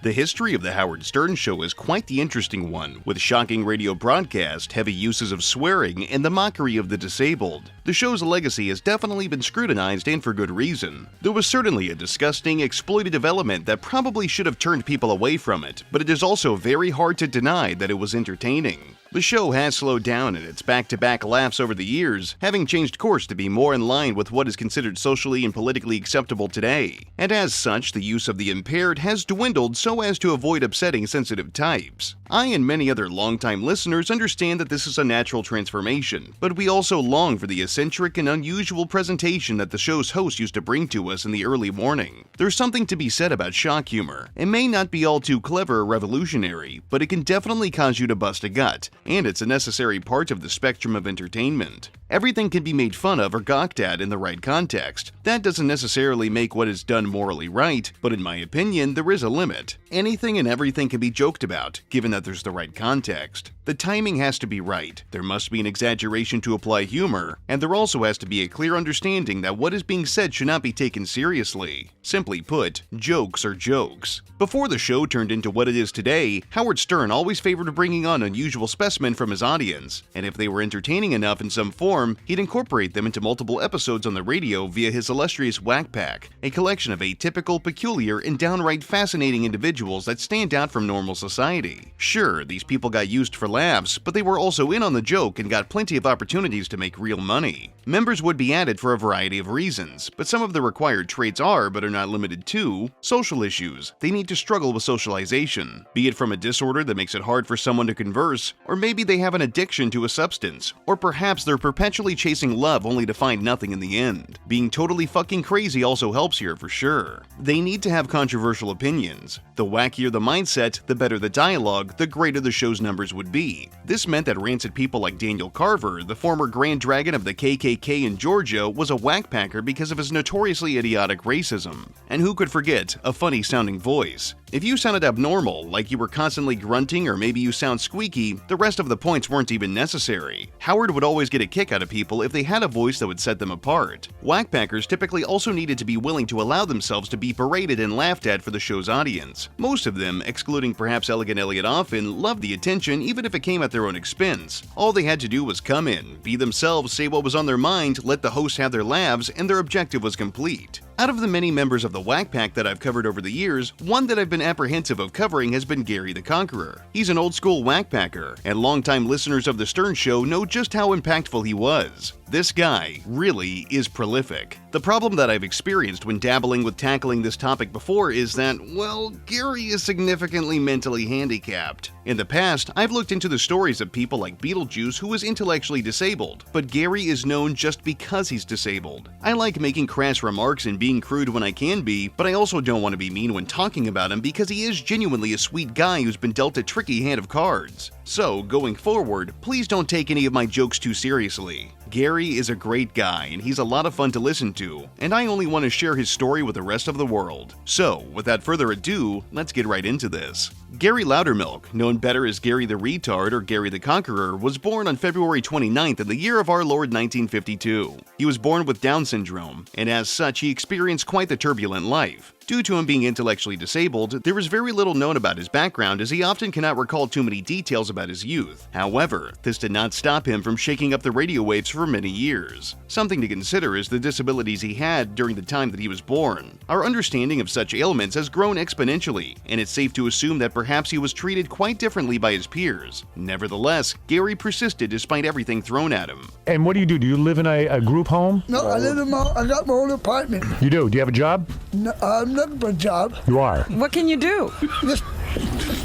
The history of The Howard Stern Show is quite the interesting one, with shocking radio broadcast, heavy uses of swearing, and the mockery of the disabled. The show's legacy has definitely been scrutinized, and for good reason. There was certainly a disgusting, exploitative element that probably should have turned people away from it, but it is also very hard to deny that it was entertaining. The show has slowed down in its back-to-back laughs over the years, having changed course to be more in line with what is considered socially and politically acceptable today. And as such, the use of the impaired has dwindled so as to avoid upsetting sensitive types. I and many other longtime listeners understand that this is a natural transformation, but we also long for the eccentric and unusual presentation that the show's host used to bring to us in the early morning. There's something to be said about shock humor. It may not be all too clever or revolutionary, but it can definitely cause you to bust a gut, and it's a necessary part of the spectrum of entertainment. Everything can be made fun of or gawked at in the right context. That doesn't necessarily make what is done morally right, but in my opinion, there is a limit. Anything and everything can be joked about, given that there's the right context. The timing has to be right, there must be an exaggeration to apply humor, and there also has to be a clear understanding that what is being said should not be taken seriously. Simply put, jokes are jokes. Before the show turned into what it is today, Howard Stern always favored bringing on unusual specimen from his audience, and if they were entertaining enough in some form, he'd incorporate them into multiple episodes on the radio via his illustrious Wack Pack, a collection of atypical, peculiar, and downright fascinating individuals that stand out from normal society. Sure, these people got used for laughs, but they were also in on the joke and got plenty of opportunities to make real money. Members would be added for a variety of reasons, but some of the required traits are, but are not limited to, social issues. They need to struggle with socialization, be it from a disorder that makes it hard for someone to converse, or maybe they have an addiction to a substance, or perhaps they're perpetually chasing love only to find nothing in the end. Being totally fucking crazy also helps here for sure. They need to have controversial opinions. The wackier the mindset, the better the dialogue, the greater the show's numbers would be. This meant that rancid people like Daniel Carver, the former Grand Dragon of the KKK in Georgia, was a whack packer because of his notoriously idiotic racism. And who could forget a funny-sounding voice? If you sounded abnormal, like you were constantly grunting or maybe you sound squeaky, the rest of the points weren't even necessary. Howard would always get a kick out of people if they had a voice that would set them apart. Whackpackers typically also needed to be willing to allow themselves to be paraded and laughed at for the show's audience. Most of them, excluding perhaps Elegant Elliot Offen, loved the attention even if it came at their own expense. All they had to do was come in, be themselves, say what was on their mind, let the host have their laughs, and their objective was complete. Out of the many members of the Wack Pack that I've covered over the years, one that I've been apprehensive of covering has been Gary the Conqueror. He's an old-school Wack Packer, and longtime listeners of The Stern Show know just how impactful he was. This guy really is prolific. The problem that I've experienced when dabbling with tackling this topic before is that, well, Gary is significantly mentally handicapped. In the past, I've looked into the stories of people like Beetlejuice who is intellectually disabled, but Gary is known just because he's disabled. I like making crass remarks and being crude when I can be, but I also don't want to be mean when talking about him because he is genuinely a sweet guy who's been dealt a tricky hand of cards. So, going forward, please don't take any of my jokes too seriously. Gary is a great guy and he's a lot of fun to listen to, and I only want to share his story with the rest of the world. So, without further ado, let's get right into this. Gary Loudermilk, known better as Gary the Retard or Gary the Conqueror, was born on February 29th in the year of our Lord 1952. He was born with Down syndrome, and as such he experienced quite the turbulent life. Due to him being intellectually disabled, there is very little known about his background as he often cannot recall too many details about his youth. However, this did not stop him from shaking up the radio waves for many years. Something to consider is the disabilities he had during the time that he was born. Our understanding of such ailments has grown exponentially, and it's safe to assume that perhaps he was treated quite differently by his peers. Nevertheless, Gary persisted despite everything thrown at him. And what do? Do you live in a group home? No, I got my own apartment. You do? Do you have a job? No, I'm looking for a job. You are? What can you do? Just,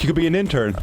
You could be an intern.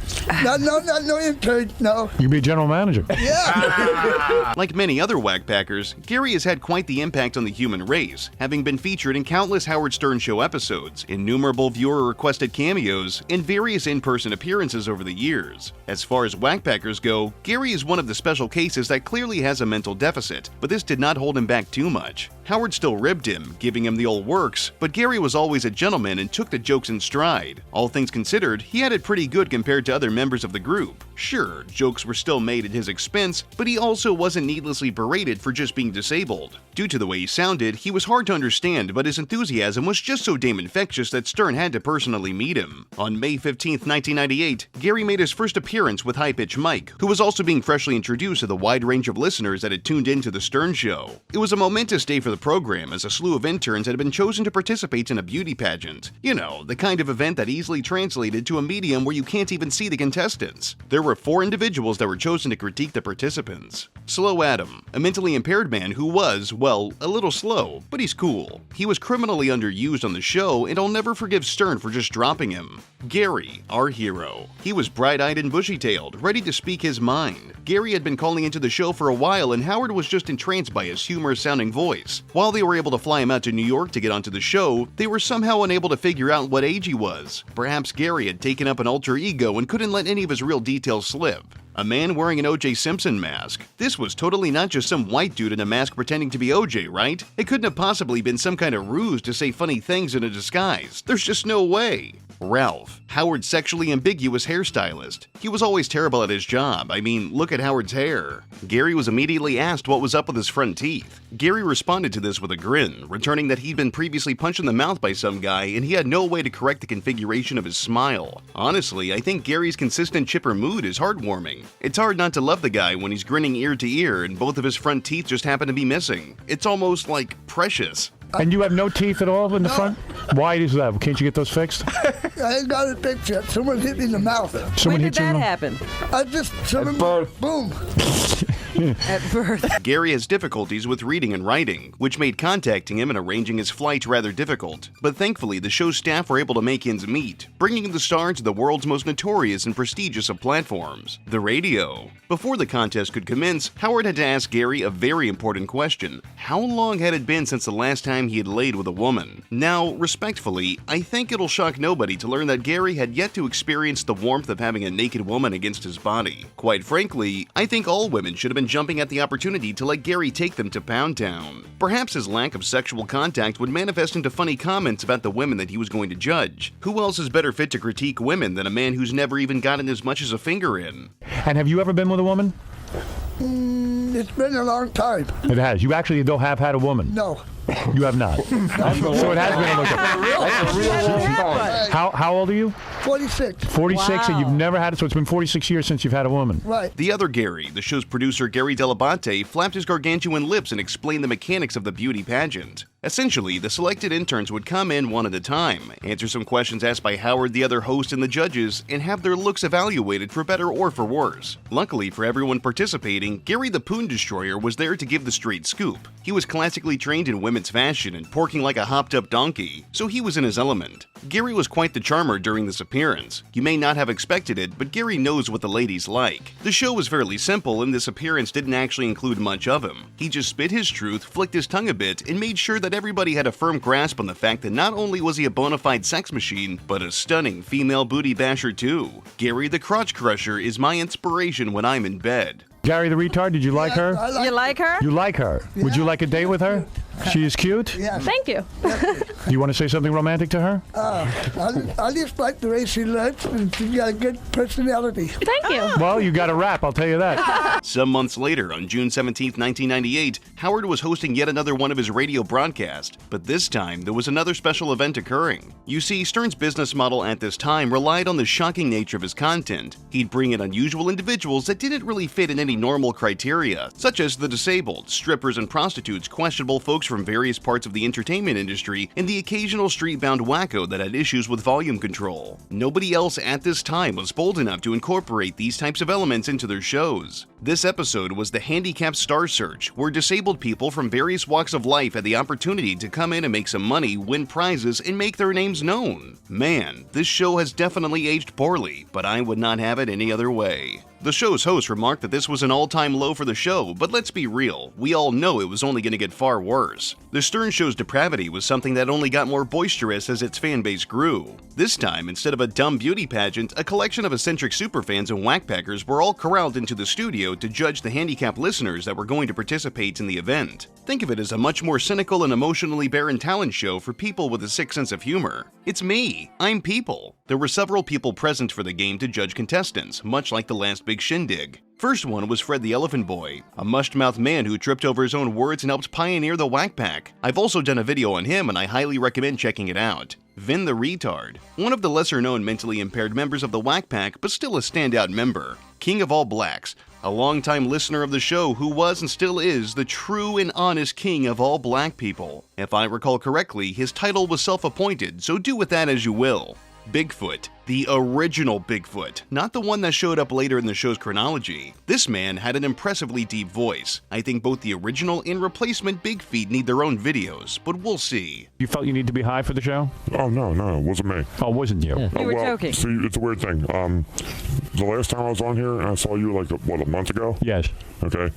no intern, no. You can be a general manager. Yeah. Like many other Wack Packers, Gary has had quite the impact on the human race, having been featured in countless Howard Stern Show episodes, innumerable viewer-requested cameos, and various in-person appearances over the years. As far as Wack Packers go, Gary is one of the special cases that clearly has a mental deficit, but this did not hold him back too much. Howard still ribbed him, giving him the old works, but Gary was always a gentleman and took the jokes in stride. All things considered, he had it pretty good compared to other members of the group. Sure, jokes were still made at his expense, but he also wasn't needlessly berated for just being disabled. Due to the way he sounded, he was hard to understand, but his enthusiasm was just so damn infectious that Stern had to personally meet him. On May 15, 1998, Gary made his first appearance with high-pitched Mike, who was also being freshly introduced to the wide range of listeners that had tuned into the Stern Show. It was a momentous day for the program, as a slew of interns had been chosen to participate in a beauty pageant. You know, the kind of event that easily translated to a medium where you can't even see the contestants. There were 4 individuals that were chosen to critique the participants. Slow Adam, a mentally impaired man who was, well, a little slow, but he's cool. He was criminally underused on the show, and I'll never forgive Stern for just dropping him. Gary, our hero. He was bright-eyed and bushy-tailed, ready to speak his mind. Gary had been calling into the show for a while, and Howard was just entranced by his humorous-sounding voice. While they were able to fly him out to New York to get onto the show, they were somehow unable to figure out what age he was. Perhaps Gary had taken up an alter ego and couldn't let any of his real details slip. A man wearing an O.J. Simpson mask. This was totally not just some white dude in a mask pretending to be O.J., right? It couldn't have possibly been some kind of ruse to say funny things in a disguise. There's just no way. Ralph, Howard's sexually ambiguous hairstylist. He was always terrible at his job. I mean, look at Howard's hair. Gary was immediately asked what was up with his front teeth. Gary responded to this with a grin, returning that he'd been previously punched in the mouth by some guy and he had no way to correct the configuration of his smile. Honestly, I think Gary's consistent chipper mood is heartwarming. It's hard not to love the guy when he's grinning ear to ear and both of his front teeth just happen to be missing. It's almost like precious. And you have no teeth at all in the front? Why is that? Can't you get those fixed? I ain't got a picture. Someone hit me in the mouth. Someone When did hit you in that the- happen? I just, someone, boom. At birth. Gary has difficulties with reading and writing, which made contacting him and arranging his flight rather difficult. But thankfully, the show's staff were able to make ends meet, bringing the star to the world's most notorious and prestigious of platforms, the radio. Before the contest could commence, Howard had to ask Gary a very important question. How long had it been since the last time he had laid with a woman? Now, respectfully, I think it'll shock nobody to learn that Gary had yet to experience the warmth of having a naked woman against his body. Quite frankly, I think all women should have been jumping at the opportunity to let Gary take them to Pound Town. Perhaps his lack of sexual contact would manifest into funny comments about the women that he was going to judge. Who else is better fit to critique women than a man who's never even gotten as much as a finger in? And have you ever been with a woman? It's been a long time. It has. You actually don't have had a woman. No. You have not. So it has been a long time. How old are you? 46. 46, and Wow. you've never had it. So it's been 46 years since you've had a woman. Right. The other Gary, the show's producer Gary Delabate, flapped his gargantuan lips and explained the mechanics of the beauty pageant. Essentially, the selected interns would come in one at a time, answer some questions asked by Howard, the other host, and the judges, and have their looks evaluated for better or for worse. Luckily for everyone participating, Gary the Poon Destroyer was there to give the straight scoop. He was classically trained in women's fashion and porking like a hopped-up donkey, so he was in his element. Gary was quite the charmer during this appearance. You may not have expected it, but Gary knows what the ladies like. The show was fairly simple, and this appearance didn't actually include much of him. He just spit his truth, flicked his tongue a bit, and made sure that everybody had a firm grasp on the fact that not only was he a bona fide sex machine, but a stunning female booty basher too. Gary the Crotch Crusher is my inspiration when I'm in bed. Gary the retard, did you like her? I You like her? You like her. Would you like a date with her? She is cute. Yeah. Thank you. Do you want to say something romantic to her? I just like the way she looks, and she's got a good personality. Thank you. Well, you got a rap, I'll tell you that. Some months later, on June 17, 1998, Howard was hosting yet another one of his radio broadcasts, but this time there was another special event occurring. You see, Stern's business model at this time relied on the shocking nature of his content. He'd bring in unusual individuals that didn't really fit in any normal criteria, such as the disabled, strippers and prostitutes, questionable folks from various parts of the entertainment industry, and the occasional street-bound wacko that had issues with volume control. Nobody else at this time was bold enough to incorporate these types of elements into their shows. This episode was the Handicap Star Search, where disabled people from various walks of life had the opportunity to come in and make some money, win prizes, and make their names known. Man, this show has definitely aged poorly, but I would not have it any other way. The show's host remarked that this was an all-time low for the show, but let's be real, we all know it was only going to get far worse. The Stern Show's depravity was something that only got more boisterous as its fan base grew. This time, instead of a dumb beauty pageant, a collection of eccentric superfans and whackpackers were all corralled into the studio to judge the handicapped listeners that were going to participate in the event. Think of it as a much more cynical and emotionally barren talent show for people with a sick sense of humor. It's me. I'm people. There were several people present for the game to judge contestants, much like the last big shindig. First one was Fred the Elephant Boy, a mushed-mouthed man who tripped over his own words and helped pioneer the Wack Pack. I've also done a video on him and I highly recommend checking it out. Vin the Retard, one of the lesser-known mentally impaired members of the Wack Pack, but still a standout member. King of all blacks, a longtime listener of the show who was and still is the true and honest king of all black people. If I recall correctly, his title was self-appointed, so do with that as you will. Bigfoot, the original Bigfoot, not the one that showed up later in the show's chronology. This man had an impressively deep voice. I think both the original and replacement Big Feet need their own videos, but we'll see. You felt you need to be high for the show? Oh, no, it wasn't me. Oh, it wasn't you? You were joking. See, it's a weird thing. The last time I was on here, I saw you like, a month ago? Yes. Okay.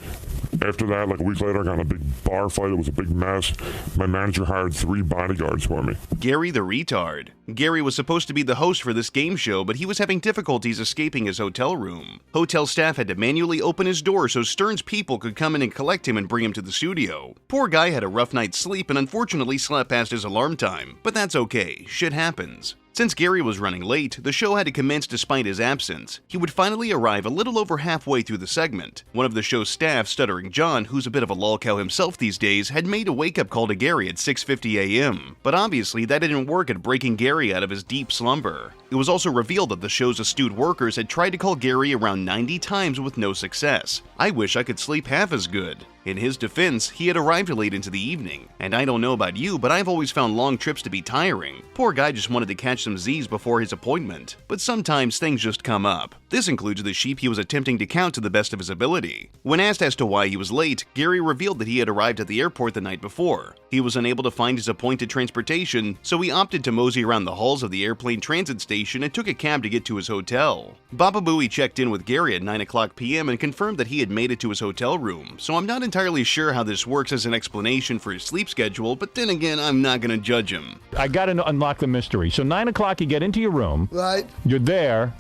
After that, like a week later, I got in a big bar fight. It was a big mess. My manager hired 3 bodyguards for me. Gary the Retard. Gary was supposed to be the host for this game show, but he was having difficulties escaping his hotel room. Hotel staff had to manually open his door so Stern's people could come in and collect him and bring him to the studio. Poor guy had a rough night's sleep and unfortunately slept past his alarm time, but that's okay, shit happens. Since Gary was running late, the show had to commence despite his absence. He would finally arrive a little over halfway through the segment. One of the show's staff, Stuttering John, who's a bit of a lolcow himself these days, had made a wake-up call to Gary at 6:50 a.m. But obviously that didn't work at breaking Gary out of his deep slumber. It was also revealed that the show's astute workers had tried to call Gary around 90 times with no success. I wish I could sleep half as good. In his defense, he had arrived late into the evening, and I don't know about you, but I've always found long trips to be tiring. Poor guy just wanted to catch some Z's before his appointment, but sometimes things just come up. This includes the sheep he was attempting to count to the best of his ability. When asked as to why he was late, Gary revealed that he had arrived at the airport the night before. He was unable to find his appointed transportation, so he opted to mosey around the halls of the airplane transit station and took a cab to get to his hotel. Baba Booey checked in with Gary at 9:00 p.m. and confirmed that he had made it to his hotel room, so I'm not entirely sure how this works as an explanation for his sleep schedule, but then again, I'm not gonna judge him. I gotta unlock the mystery. So 9 o'clock, you get into your room. Right. You're there,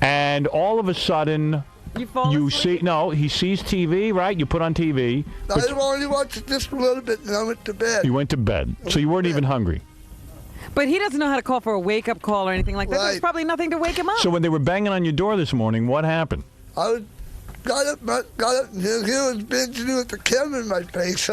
and all of a sudden, You see, no, he sees TV, right? You put on TV. I only watched it just a little bit and I went to bed. You went to bed, so you weren't even hungry. But he doesn't know how to call for a wake-up call or anything like that. Right. There's probably nothing to wake him up. So when they were banging on your door this morning, what happened? I got up, and he was binging with the camera in my face.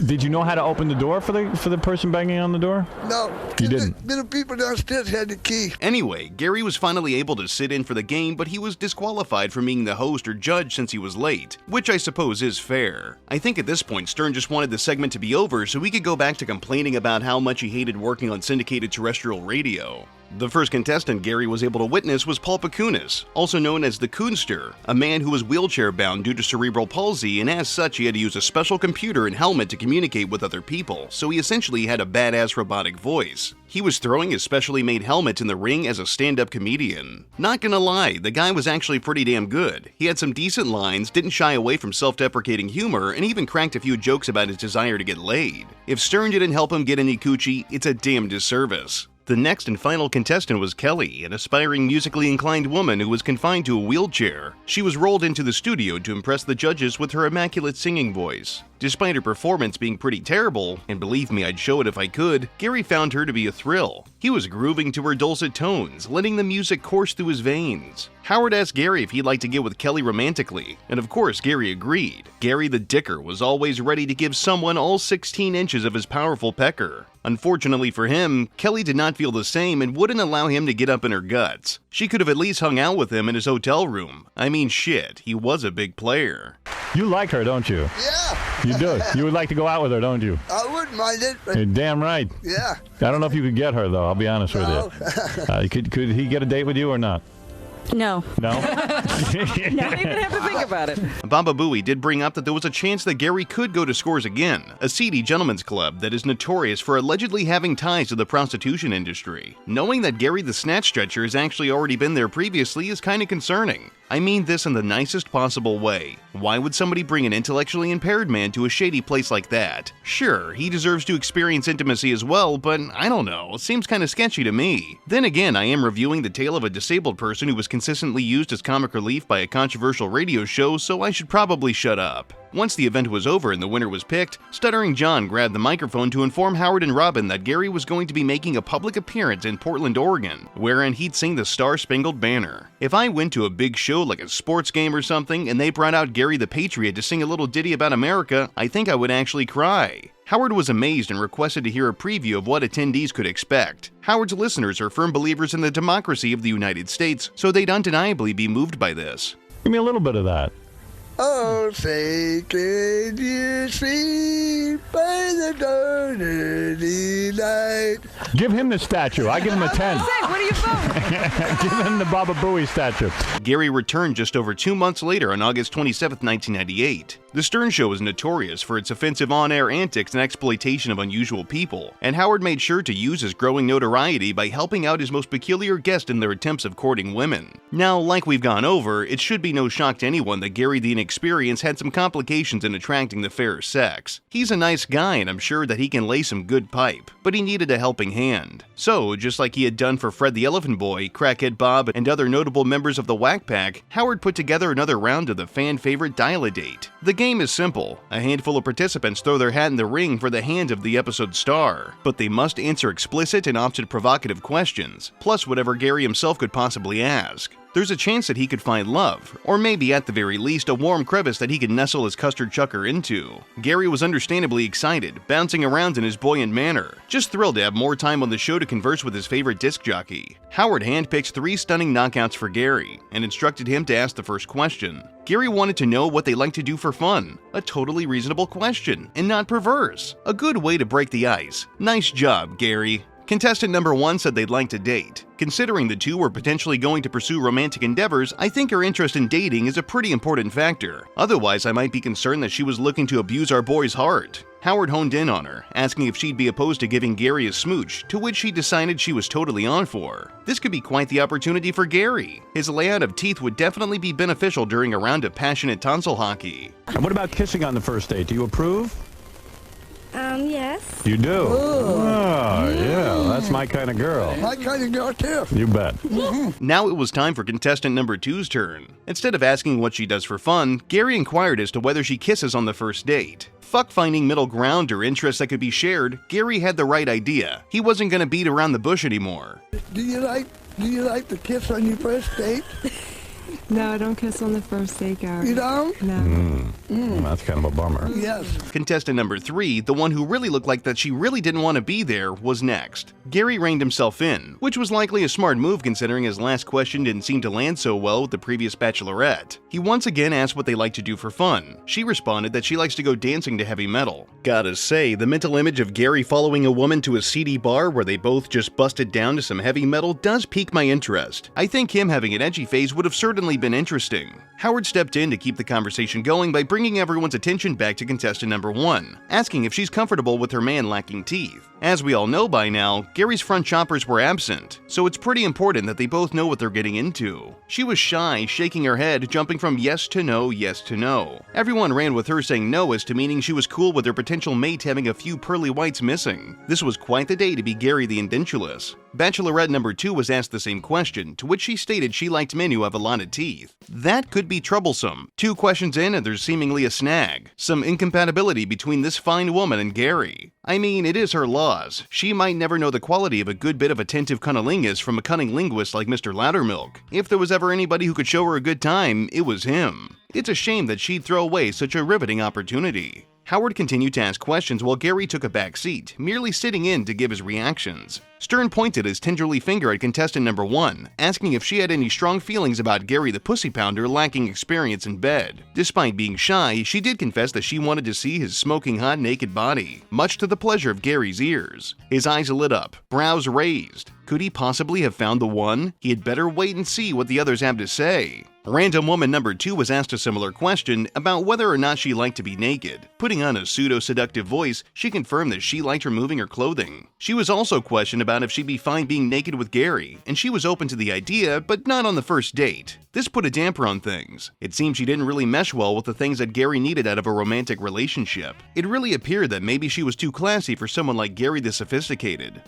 Did you know how to open the door for the person banging on the door? No. You didn't? The people downstairs had the key. Anyway, Gary was finally able to sit in for the game, but he was disqualified from being the host or judge since he was late, which I suppose is fair. I think at this point Stern just wanted the segment to be over so he could go back to complaining about how much he hated working on syndicated terrestrial radio. The first contestant Gary was able to witness was Paul Pacunis, also known as the Coonster, a man who was wheelchair-bound due to cerebral palsy, and as such he had to use a special computer and helmet to communicate with other people, so he essentially had a badass robotic voice. He was throwing his specially made helmet in the ring as a stand-up comedian. Not gonna lie, the guy was actually pretty damn good. He had some decent lines, didn't shy away from self-deprecating humor, and even cracked a few jokes about his desire to get laid. If Stern didn't help him get any coochie, it's a damn disservice. The next and final contestant was Kelly, an aspiring musically inclined woman who was confined to a wheelchair. She was rolled into the studio to impress the judges with her immaculate singing voice. Despite her performance being pretty terrible, and believe me, I'd show it if I could, Gary found her to be a thrill. He was grooving to her dulcet tones, letting the music course through his veins. Howard asked Gary if he'd like to get with Kelly romantically, and of course Gary agreed. Gary the Dicker was always ready to give someone all 16 inches of his powerful pecker. Unfortunately for him, Kelly did not feel the same and wouldn't allow him to get up in her guts. She could have at least hung out with him in his hotel room. I mean shit, he was a big player. You like her, don't you? Yeah. You do. You would like to go out with her, don't you? I wouldn't mind it, but You're damn right. yeah. I don't know if you could get her, though. I'll be honest with No. you. Could he get a date with you or not? No. No? Not even have to think about it. Baba Booey did bring up that there was a chance that Gary could go to Scores Again, a seedy gentleman's club that is notorious for allegedly having ties to the prostitution industry. Knowing that Gary the Snatch Stretcher has actually already been there previously is kinda concerning. I mean this in the nicest possible way. Why would somebody bring an intellectually impaired man to a shady place like that? Sure, he deserves to experience intimacy as well, but I don't know, it seems kinda sketchy to me. Then again, I am reviewing the tale of a disabled person who was consistently used as comic relief by a controversial radio show, so I should probably shut up. Once the event was over and the winner was picked, Stuttering John grabbed the microphone to inform Howard and Robin that Gary was going to be making a public appearance in Portland, Oregon, wherein he'd sing the Star-Spangled Banner. If I went to a big show like a sports game or something and they brought out Gary the Patriot to sing a little ditty about America, I think I would actually cry. Howard was amazed and requested to hear a preview of what attendees could expect. Howard's listeners are firm believers in the democracy of the United States, so they'd undeniably be moved by this. Give me a little bit of that. Oh, say, can you see by the dawn of the night? Give him the statue. I give him a 10. Say, what are you voting? Give him the Baba Booey statue. Gary returned just over 2 months later on August 27, 1998. The Stern Show was notorious for its offensive on-air antics and exploitation of unusual people, and Howard made sure to use his growing notoriety by helping out his most peculiar guests in their attempts of courting women. Now, like we've gone over, it should be no shock to anyone that Gary the Inexperienced had some complications in attracting the fairer sex. He's a nice guy and I'm sure that he can lay some good pipe, but he needed a helping hand. So, just like he had done for Fred the Elephant Boy, Crackhead Bob, and other notable members of the Wack Pack, Howard put together another round of the fan-favorite Dial-A-Date. The game is simple. A handful of participants throw their hat in the ring for the hand of the episode star, but they must answer explicit and often provocative questions, plus whatever Gary himself could possibly ask. There's a chance that he could find love, or maybe at the very least a warm crevice that he could nestle his custard chucker into. Gary was understandably excited, bouncing around in his buoyant manner, just thrilled to have more time on the show to converse with his favorite disc jockey. Howard handpicked 3 stunning knockouts for Gary, and instructed him to ask the first question. Gary wanted to know what they like to do for fun. A totally reasonable question, and not perverse. A good way to break the ice. Nice job, Gary. Contestant number 1 said they'd like to date. Considering the two were potentially going to pursue romantic endeavors, I think her interest in dating is a pretty important factor. Otherwise, I might be concerned that she was looking to abuse our boy's heart. Howard honed in on her, asking if she'd be opposed to giving Gary a smooch, to which she decided she was totally on for. This could be quite the opportunity for Gary. His layout of teeth would definitely be beneficial during a round of passionate tonsil hockey. And what about kissing on the first date? Do you approve? Yes. You do? Oh, yeah. That's my kind of girl. My kind of girl, too. You bet. Now it was time for contestant number 2's turn. Instead of asking what she does for fun, Gary inquired as to whether she kisses on the first date. Fuck finding middle ground or interests that could be shared, Gary had the right idea. He wasn't going to beat around the bush anymore. Do you like to kiss on your first date? No, I don't kiss on the first date, Gary. You don't? No. That's kind of a bummer. Yes. Contestant number 3, the one who really looked like that she really didn't want to be there, was next. Gary reined himself in, which was likely a smart move considering his last question didn't seem to land so well with the previous bachelorette. He once again asked what they like to do for fun. She responded that she likes to go dancing to heavy metal. Gotta say, the mental image of Gary following a woman to a seedy bar where they both just busted down to some heavy metal does pique my interest. I think him having an edgy phase would have certainly been interesting. Howard stepped in to keep the conversation going by bringing everyone's attention back to contestant number 1, asking if she's comfortable with her man lacking teeth. As we all know by now, Gary's front choppers were absent, so it's pretty important that they both know what they're getting into. She was shy, shaking her head, jumping from yes to no, yes to no. Everyone ran with her saying no as to meaning she was cool with her potential mate having a few pearly whites missing. This was quite the day to be Gary the Indentulous. Bachelorette number 2 was asked the same question, to which she stated she liked men who have a lot of teeth. That could be troublesome. 2 questions in and there's seemingly a snag. Some incompatibility between this fine woman and Gary. I mean, it is her laws. She might never know the quality of a good bit of attentive cunnilingus from a cunning linguist like Mr. Loudermilk. If there was ever anybody who could show her a good time, it was him. It's a shame that she'd throw away such a riveting opportunity. Howard continued to ask questions while Gary took a back seat, merely sitting in to give his reactions. Stern pointed his tenderly finger at contestant number 1, asking if she had any strong feelings about Gary the Pussy Pounder lacking experience in bed. Despite being shy, she did confess that she wanted to see his smoking hot naked body, much to the pleasure of Gary's ears. His eyes lit up, brows raised. Could he possibly have found the one? He had better wait and see what the others have to say. Random woman number 2 was asked a similar question about whether or not she liked to be naked. Putting on a pseudo-seductive voice, she confirmed that she liked removing her clothing. She was also questioned about if she'd be fine being naked with Gary, and she was open to the idea, but not on the first date. This put a damper on things. It seemed she didn't really mesh well with the things that Gary needed out of a romantic relationship. It really appeared that maybe she was too classy for someone like Gary the Sophisticated.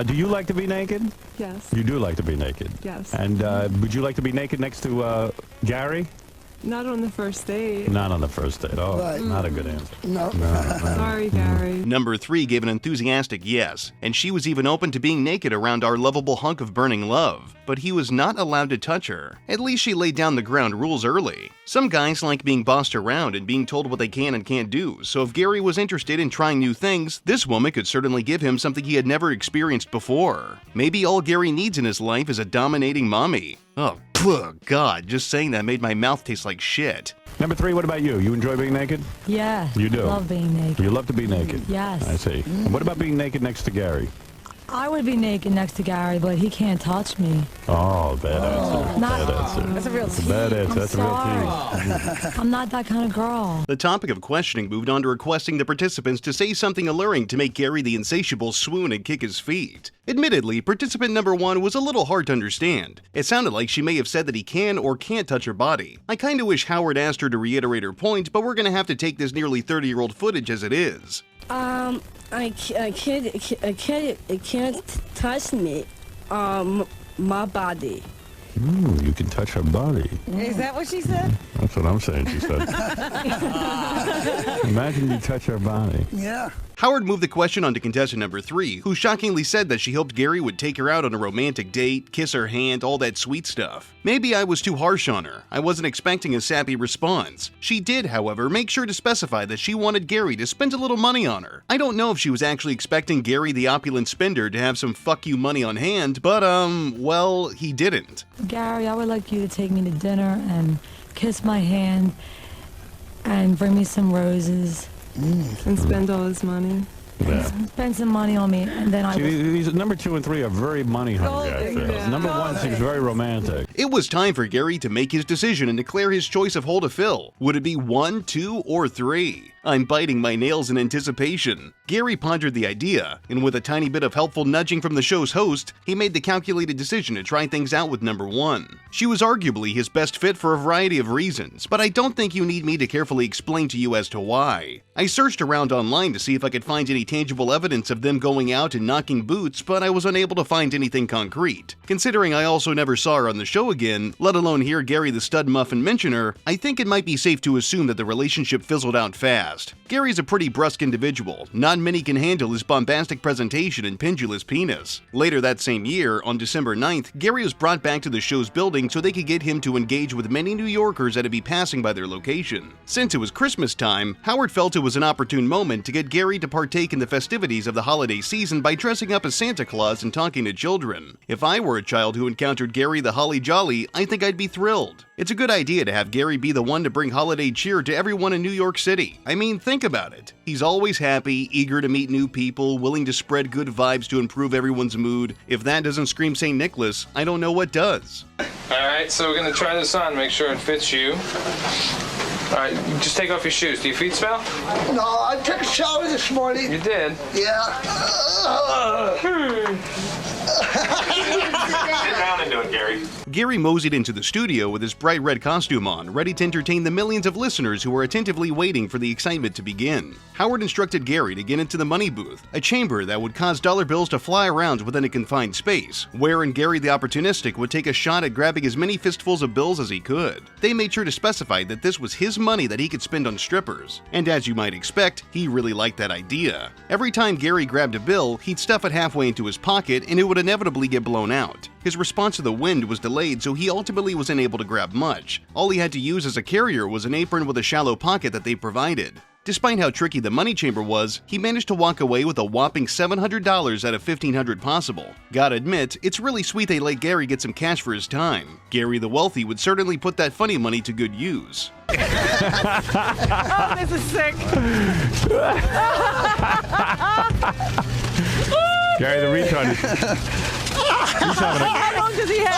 Do you like to be naked? Yes. You do like to be naked? Yes. And would you like to be naked next to Gary? Not on the first date. Not on the first date. Oh, Right. not a good answer. No. Sorry, Gary. Number 3 gave an enthusiastic yes, and she was even open to being naked around our lovable hunk of burning love. But he was not allowed to touch her. At least she laid down the ground rules early. Some guys like being bossed around and being told what they can and can't do, so if Gary was interested in trying new things, this woman could certainly give him something he had never experienced before. Maybe all Gary needs in his life is a dominating mommy. Oh, God, just saying that made my mouth taste like shit. Number 3, what about you? You enjoy being naked? Yeah. You do? Love being naked. You love to be naked? Yes. I see. And what about being naked next to Gary? I would be naked next to Gary, but he can't touch me. Oh, bad answer. Not- Bad answer. That's a real tease. Bad answer. I'm That's sorry. a real tease. I'm not that kind of girl. The topic of questioning moved on to requesting the participants to say something alluring to make Gary the Insatiable swoon and kick his feet. Admittedly, participant number 1 was a little hard to understand. It sounded like she may have said that he can or can't touch her body. I kinda wish Howard asked her to reiterate her point, but we're gonna have to take this nearly 30-year-old footage as it is. I can't touch me, my body. Ooh, you can touch her body. Is that what she said? That's what I'm saying, she said. Imagine you touch her body. Yeah. Howard moved the question on to contestant number 3, who shockingly said that she hoped Gary would take her out on a romantic date, kiss her hand, all that sweet stuff. Maybe I was too harsh on her. I wasn't expecting a sappy response. She did, however, make sure to specify that she wanted Gary to spend a little money on her. I don't know if she was actually expecting Gary the opulent spender to have some fuck you money on hand, but well, he didn't. Gary, I would like you to take me to dinner and kiss my hand and bring me some roses. And spend all his money. Yeah. Spend some money on me, and then I See, will... these number 2 and 3 are very money hungry, I feel. Yeah. Number 1 seems very romantic. It was time for Gary to make his decision and declare his choice of hole to fill. Would it be 1, 2, or 3? I'm biting my nails in anticipation. Gary pondered the idea, and with a tiny bit of helpful nudging from the show's host, he made the calculated decision to try things out with number 1. She was arguably his best fit for a variety of reasons, but I don't think you need me to carefully explain to you as to why. I searched around online to see if I could find any tangible evidence of them going out and knocking boots, but I was unable to find anything concrete. Considering I also never saw her on the show again, let alone hear Gary the Stud Muffin mention her, I think it might be safe to assume that the relationship fizzled out fast. Gary's a pretty brusque individual. Not many can handle his bombastic presentation and pendulous penis. Later that same year, on December 9th, Gary was brought back to the show's building so they could get him to engage with many New Yorkers that'd be passing by their location. Since it was Christmas time, Howard felt it was an opportune moment to get Gary to partake in the festivities of the holiday season by dressing up as Santa Claus and talking to children. If I were a child who encountered Gary the Holly Jolly, I think I'd be thrilled. It's a good idea to have Gary be the one to bring holiday cheer to everyone in New York City. I mean, think about it. He's always happy, eager to meet new people, willing to spread good vibes to improve everyone's mood. If that doesn't scream St. Nicholas, I don't know what does. Alright, so we're gonna try this on, make sure it fits you. Alright, just take off your shoes. Do your feet smell? No, I took a shower this morning. You did? Yeah. Sit down and do it, Gary. Gary moseyed into the studio with his bright red costume on, ready to entertain the millions of listeners who were attentively waiting for the excitement to begin. Howard instructed Gary to get into the money booth, a chamber that would cause dollar bills to fly around within a confined space, wherein Gary the Opportunistic would take a shot at grabbing as many fistfuls of bills as he could. They made sure to specify that this was his money that he could spend on strippers, and as you might expect, he really liked that idea. Every time Gary grabbed a bill, he'd stuff it halfway into his pocket and it would inevitably get blown out. His response to the wind was delayed, so he ultimately wasn't able to grab much. All he had to use as a carrier was an apron with a shallow pocket that they provided. Despite how tricky the money chamber was, he managed to walk away with a whopping $700 out of $1,500 possible. Gotta admit, it's really sweet they let Gary get some cash for his time. Gary the Wealthy would certainly put that funny money to good use. Oh, this is sick. Gary the retard. How long does he have?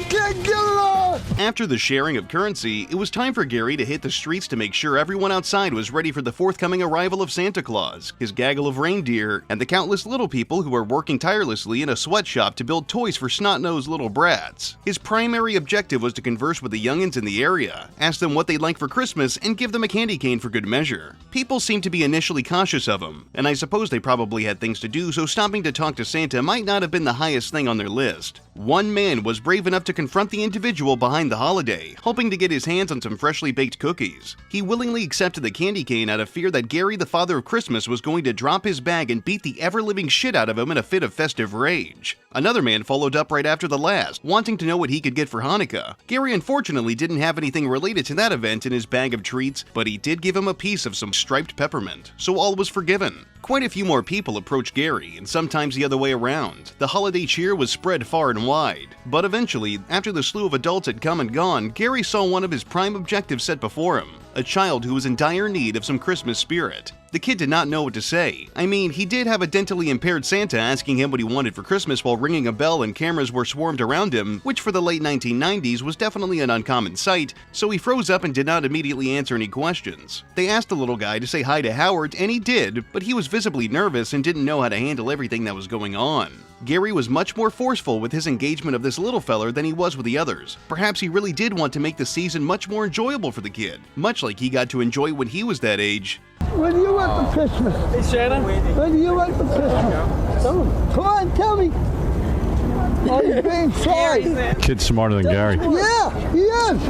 I can't get it off. After the sharing of currency, it was time for Gary to hit the streets to make sure everyone outside was ready for the forthcoming arrival of Santa Claus, his gaggle of reindeer, and the countless little people who were working tirelessly in a sweatshop to build toys for snot-nosed little brats. His primary objective was to converse with the youngins in the area, ask them what they'd like for Christmas, and give them a candy cane for good measure. People seemed to be initially cautious of him, and I suppose they probably had things to do, so stopping to talk to Santa might not have been the highest thing on their list. One man was brave enough to confront the individual behind behind the holiday, hoping to get his hands on some freshly baked cookies. He willingly accepted the candy cane out of fear that Gary, the Father of Christmas, was going to drop his bag and beat the ever-living shit out of him in a fit of festive rage. Another man followed up right after the last, wanting to know what he could get for Hanukkah. Gary unfortunately didn't have anything related to that event in his bag of treats, but he did give him a piece of some striped peppermint, so all was forgiven. Quite a few more people approached Gary, and sometimes the other way around. The holiday cheer was spread far and wide. But eventually, after the slew of adults had come and gone, Gary saw one of his prime objectives set before him: a child who was in dire need of some Christmas spirit. The kid did not know what to say. I mean, he did have a dentally impaired Santa asking him what he wanted for Christmas while ringing a bell and cameras were swarmed around him, which for the late 1990s was definitely an uncommon sight, so he froze up and did not immediately answer any questions. They asked the little guy to say hi to Howard, and he did, but he was visibly nervous and didn't know how to handle everything that was going on. Gary was much more forceful with his engagement of this little feller than he was with the others. Perhaps he really did want to make the season much more enjoyable for the kid, much like he got to enjoy when he was that age. When do you want for Christmas? Hey, Shannon. When do you want for Christmas? Come on, tell me. Oh, you're being shy. Kid's smarter than Gary. Yeah, he is.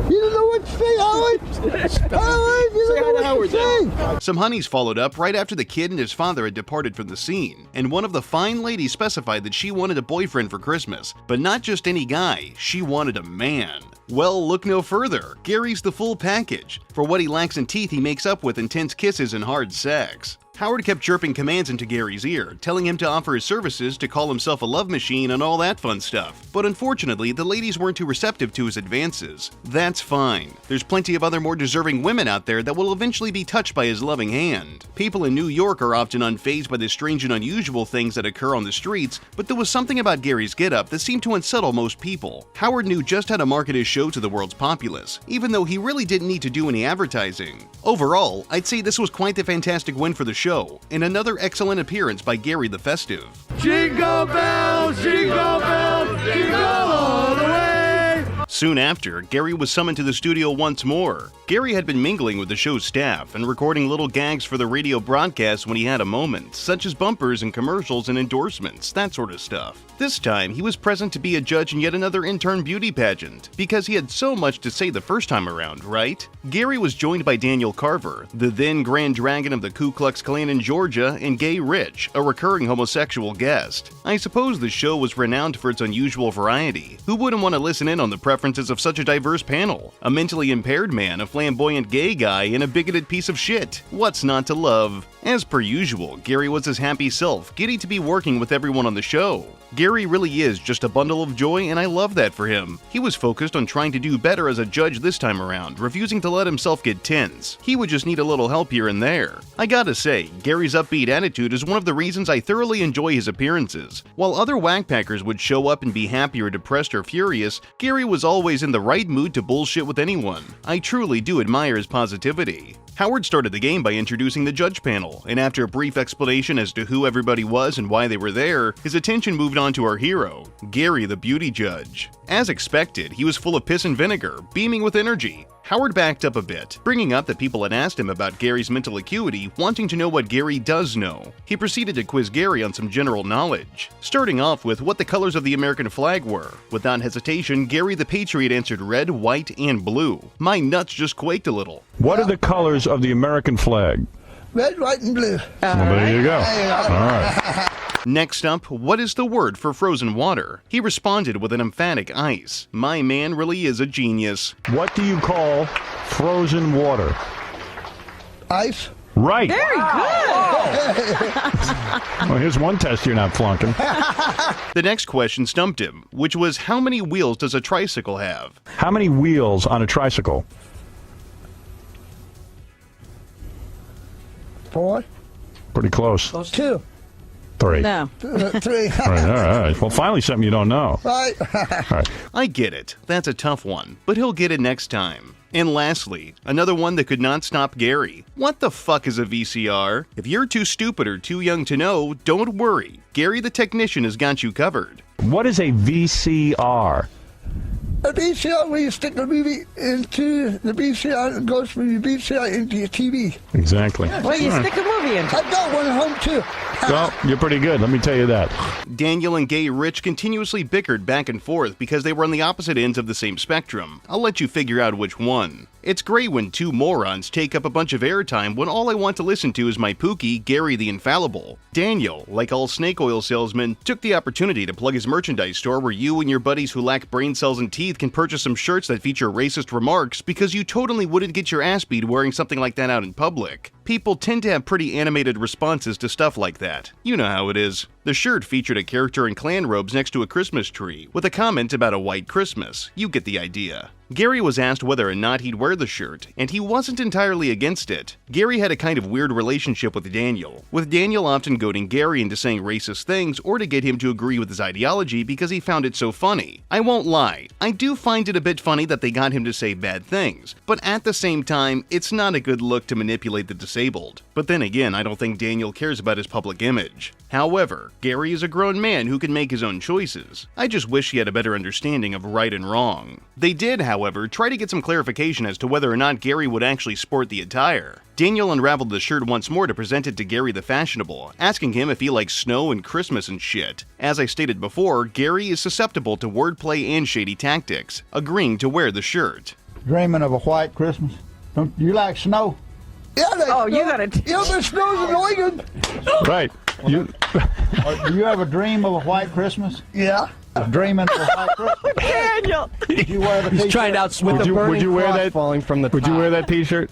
You don't know what to say, Howard? Howard, you don't know what to say. Some honeys followed up right after the kid and his father had departed from the scene, and one of the fine ladies specified that she wanted a boyfriend for Christmas, but not just any guy, she wanted a man. Well, look no further. Gary's the full package. For what he lacks in teeth, he makes up with intense kisses and hard sex. Howard kept chirping commands into Gary's ear, telling him to offer his services, to call himself a love machine, and all that fun stuff. But unfortunately, the ladies weren't too receptive to his advances. That's fine. There's plenty of other more deserving women out there that will eventually be touched by his loving hand. People in New York are often unfazed by the strange and unusual things that occur on the streets, but there was something about Gary's getup that seemed to unsettle most people. Howard knew just how to market his show to the world's populace, even though he really didn't need to do any advertising. Overall, I'd say this was quite the fantastic win for the show, and another excellent appearance by Gary the Festive. Jingle bells, jingle all the way. Soon after, Gary was summoned to the studio once more. Gary had been mingling with the show's staff and recording little gags for the radio broadcast when he had a moment, such as bumpers and commercials and endorsements, that sort of stuff. This time, he was present to be a judge in yet another intern beauty pageant, because he had so much to say the first time around, right? Gary was joined by Daniel Carver, the then Grand Dragon of the Ku Klux Klan in Georgia, and Gay Rich, a recurring homosexual guest. I suppose the show was renowned for its unusual variety. Who wouldn't want to listen in on the preferences of such a diverse panel? A mentally impaired man, a flamboyant gay guy, and a bigoted piece of shit. What's not to love? As per usual, Gary was his happy self, giddy to be working with everyone on the show. Gary really is just a bundle of joy, and I love that for him. He was focused on trying to do better as a judge this time around, refusing to let himself get tense. He would just need a little help here and there. I gotta say, Gary's upbeat attitude is one of the reasons I thoroughly enjoy his appearances. While other Wack Packers would show up and be happy or depressed or furious, Gary was always in the right mood to bullshit with anyone. I truly do admire his positivity. Howard started the game by introducing the judge panel, and after a brief explanation as to who everybody was and why they were there, his attention moved on to our hero, Gary the beauty judge. As expected, he was full of piss and vinegar, beaming with energy. Howard backed up a bit, bringing up that people had asked him about Gary's mental acuity, wanting to know what Gary does know. He proceeded to quiz Gary on some general knowledge, starting off with what the colors of the American flag were. Without hesitation, Gary the Patriot answered red, white, and blue. My nuts just quaked a little. What are the colors of the American flag? Red, white, and blue. Well, there you go. All right. Next up, what is the word for frozen water? He responded with an emphatic ice. My man really is a genius. What do you call frozen water? Ice. Right. Very good. Well, here's one test you're not flunking. The next question stumped him, which was how many wheels does a tricycle have? How many wheels on a tricycle? 4. Pretty close. 2. 3. No. 3. All right. Well, finally something you don't know. Right. All right. I get it. That's a tough one, but he'll get it next time. And lastly, another one that could not stop Gary. What the fuck is a VCR? If you're too stupid or too young to know, don't worry. Gary the technician has got you covered. What is a VCR? A VCR where you stick the movie into the VCR and it goes from your VCR into your TV. Exactly. Well, you stick a movie in. I've got one at home too. Well, you're pretty good, let me tell you that. Daniel and Gay Rich continuously bickered back and forth because they were on the opposite ends of the same spectrum. I'll let you figure out which one. It's great when two morons take up a bunch of airtime when all I want to listen to is my Pookie, Gary the Infallible. Daniel, like all snake oil salesmen, took the opportunity to plug his merchandise store where you and your buddies who lack brain cells and teeth can purchase some shirts that feature racist remarks because you totally wouldn't get your ass beat wearing something like that out in public. People tend to have pretty animated responses to stuff like that. You know how it is. The shirt featured a character in clan robes next to a Christmas tree, with a comment about a white Christmas. You get the idea. Gary was asked whether or not he'd wear the shirt, and he wasn't entirely against it. Gary had a kind of weird relationship with Daniel often goading Gary into saying racist things or to get him to agree with his ideology because he found it so funny. I won't lie, I do find it a bit funny that they got him to say bad things, but at the same time, it's not a good look to manipulate the disabled. But then again, I don't think Daniel cares about his public image. However, Gary is a grown man who can make his own choices. I just wish he had a better understanding of right and wrong. They did, however, try to get some clarification as to whether or not Gary would actually sport the attire. Daniel unraveled the shirt once more to present it to Gary the Fashionable, asking him if he likes snow and Christmas and shit. As I stated before, Gary is susceptible to wordplay and shady tactics, agreeing to wear the shirt. Dreaming of a white Christmas? Don't you like snow? Yeah, you got it. Yeah, the snow's annoying. Right. You... Do you ever dream of a white Christmas? Yeah. Dreaming of a white Christmas. Daniel! Did you wear the He's t-shirt? trying to outswim the burning would you wear cross that falling from the top. Would you wear that t-shirt?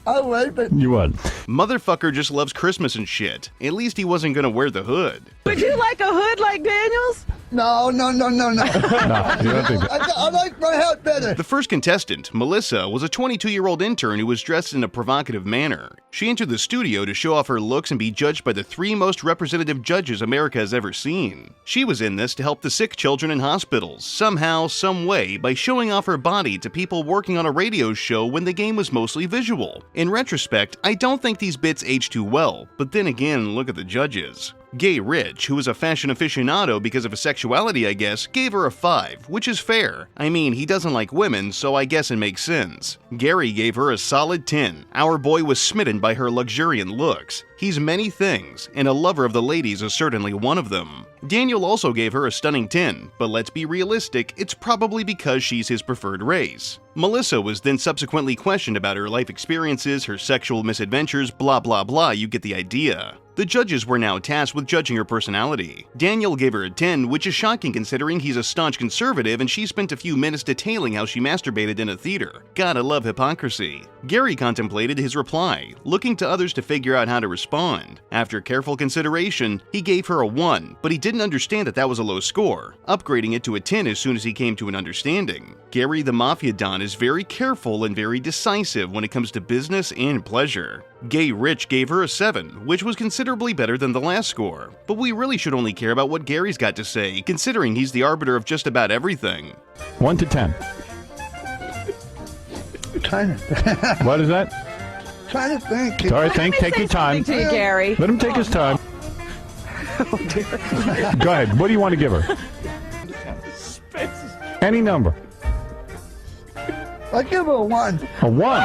I would, but... You would. Motherfucker just loves Christmas and shit. At least he wasn't gonna wear the hood. Would you like a hood like Daniel's? No. No, you don't think that. I like my hat better. The first contestant, Melissa, was a 22-year-old intern who was dressed in a provocative manner. She entered the studio to show off her looks and be judged by the 3 most representative judges America has ever seen. She was in this to help the sick children in hospitals, somehow, some way, by showing off her body to people working on a radio show when the game was mostly visual. In retrospect, I don't think these bits aged too well, but then again, look at the judges. Gay Rich, who was a fashion aficionado because of his sexuality, I guess, gave her a 5, which is fair. I mean, he doesn't like women, so I guess it makes sense. Gary gave her a solid 10. Our boy was smitten by her luxuriant looks. He's many things, and a lover of the ladies is certainly one of them. Daniel also gave her a stunning 10, but let's be realistic, it's probably because she's his preferred race. Melissa was then subsequently questioned about her life experiences, her sexual misadventures, blah blah blah, you get the idea. The judges were now tasked with judging her personality. Daniel gave her a 10, which is shocking considering he's a staunch conservative and she spent a few minutes detailing how she masturbated in a theater. Gotta love hypocrisy. Gary contemplated his reply, looking to others to figure out how to respond. After careful consideration, he gave her a 1, but he didn't understand that that was a low score, upgrading it to a 10 as soon as he came to an understanding. Gary the Mafia Don is very careful and very decisive when it comes to business and pleasure. Gay Rich gave her a 7, which was considerably better than the last score, but we really should only care about what Gary's got to say, considering he's the arbiter of just about everything. 1 to 10. Trying to... What is that? Trying to think. All right, take your time. To you, Gary. Let him take his time. Go ahead. What do you want to give her? Any number. I'll give her a 1. A 1.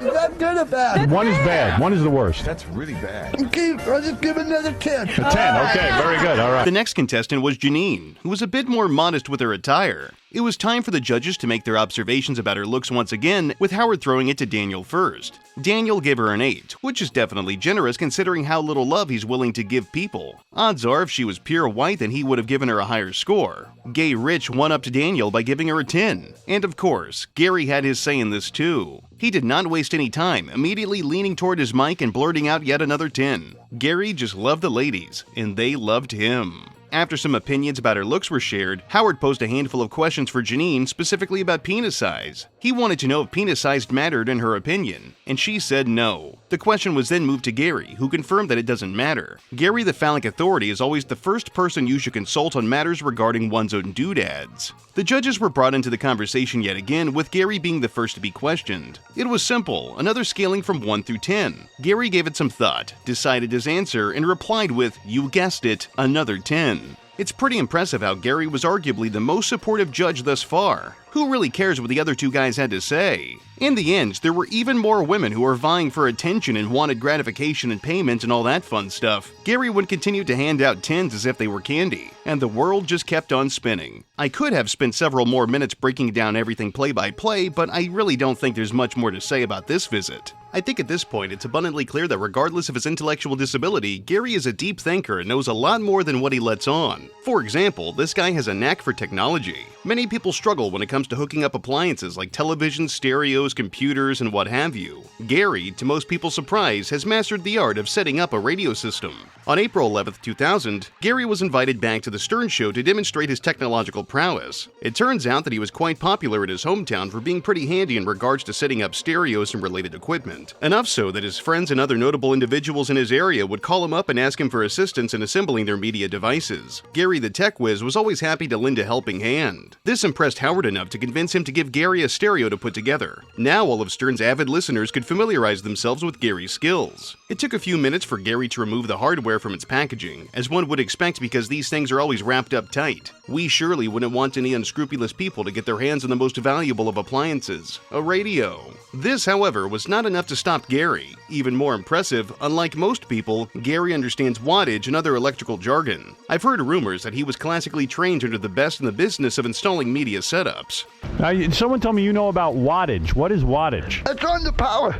Is that good or bad? 1 is bad. 1 is the worst. That's really bad. Okay, I'll just give another 10. A 10. Okay, very good. All right. The next contestant was Janine, who was a bit more modest with her attire. It was time for the judges to make their observations about her looks once again, with Howard throwing it to Daniel first. Daniel gave her an 8, which is definitely generous considering how little love he's willing to give people. Odds are if she was pure white then he would have given her a higher score. Gay Rich one-upped Daniel by giving her a 10. And of course, Gary had his say in this too. He did not waste any time, immediately leaning toward his mic and blurting out yet another 10. Gary just loved the ladies, and they loved him. After some opinions about her looks were shared, Howard posed a handful of questions for Janine, specifically about penis size. He wanted to know if penis size mattered in her opinion, and she said no. The question was then moved to Gary, who confirmed that it doesn't matter. Gary the Phallic Authority is always the first person you should consult on matters regarding one's own doodads. The judges were brought into the conversation yet again, with Gary being the first to be questioned. It was simple, another scaling from 1 through 10. Gary gave it some thought, decided his answer, and replied with, you guessed it, another 10. win. It's pretty impressive how Gary was arguably the most supportive judge thus far. Who really cares what the other two guys had to say? In the end, there were even more women who were vying for attention and wanted gratification and payment and all that fun stuff. Gary would continue to hand out tins as if they were candy, and the world just kept on spinning. I could have spent several more minutes breaking down everything play by play, but I really don't think there's much more to say about this visit. I think at this point it's abundantly clear that regardless of his intellectual disability, Gary is a deep thinker and knows a lot more than what he lets on. For example, this guy has a knack for technology. Many people struggle when it comes to hooking up appliances like televisions, stereos, computers, and what have you. Gary, to most people's surprise, has mastered the art of setting up a radio system. On April 11, 2000, Gary was invited back to the Stern Show to demonstrate his technological prowess. It turns out that he was quite popular in his hometown for being pretty handy in regards to setting up stereos and related equipment. Enough so that his friends and other notable individuals in his area would call him up and ask him for assistance in assembling their media devices. Gary the Tech Whiz was always happy to lend a helping hand. This impressed Howard enough to convince him to give Gary a stereo to put together. Now all of Stern's avid listeners could familiarize themselves with Gary's skills. It took a few minutes for Gary to remove the hardware from its packaging, as one would expect because these things are always wrapped up tight. We surely wouldn't want any unscrupulous people to get their hands on the most valuable of appliances, a radio. This, however, was not enough to stop Gary. Even more impressive, unlike most people, Gary understands wattage and other electrical jargon. I've heard rumors that he was classically trained under the best in the business of installing media setups. Now, someone tell me you know about wattage. What is wattage? It's on the power.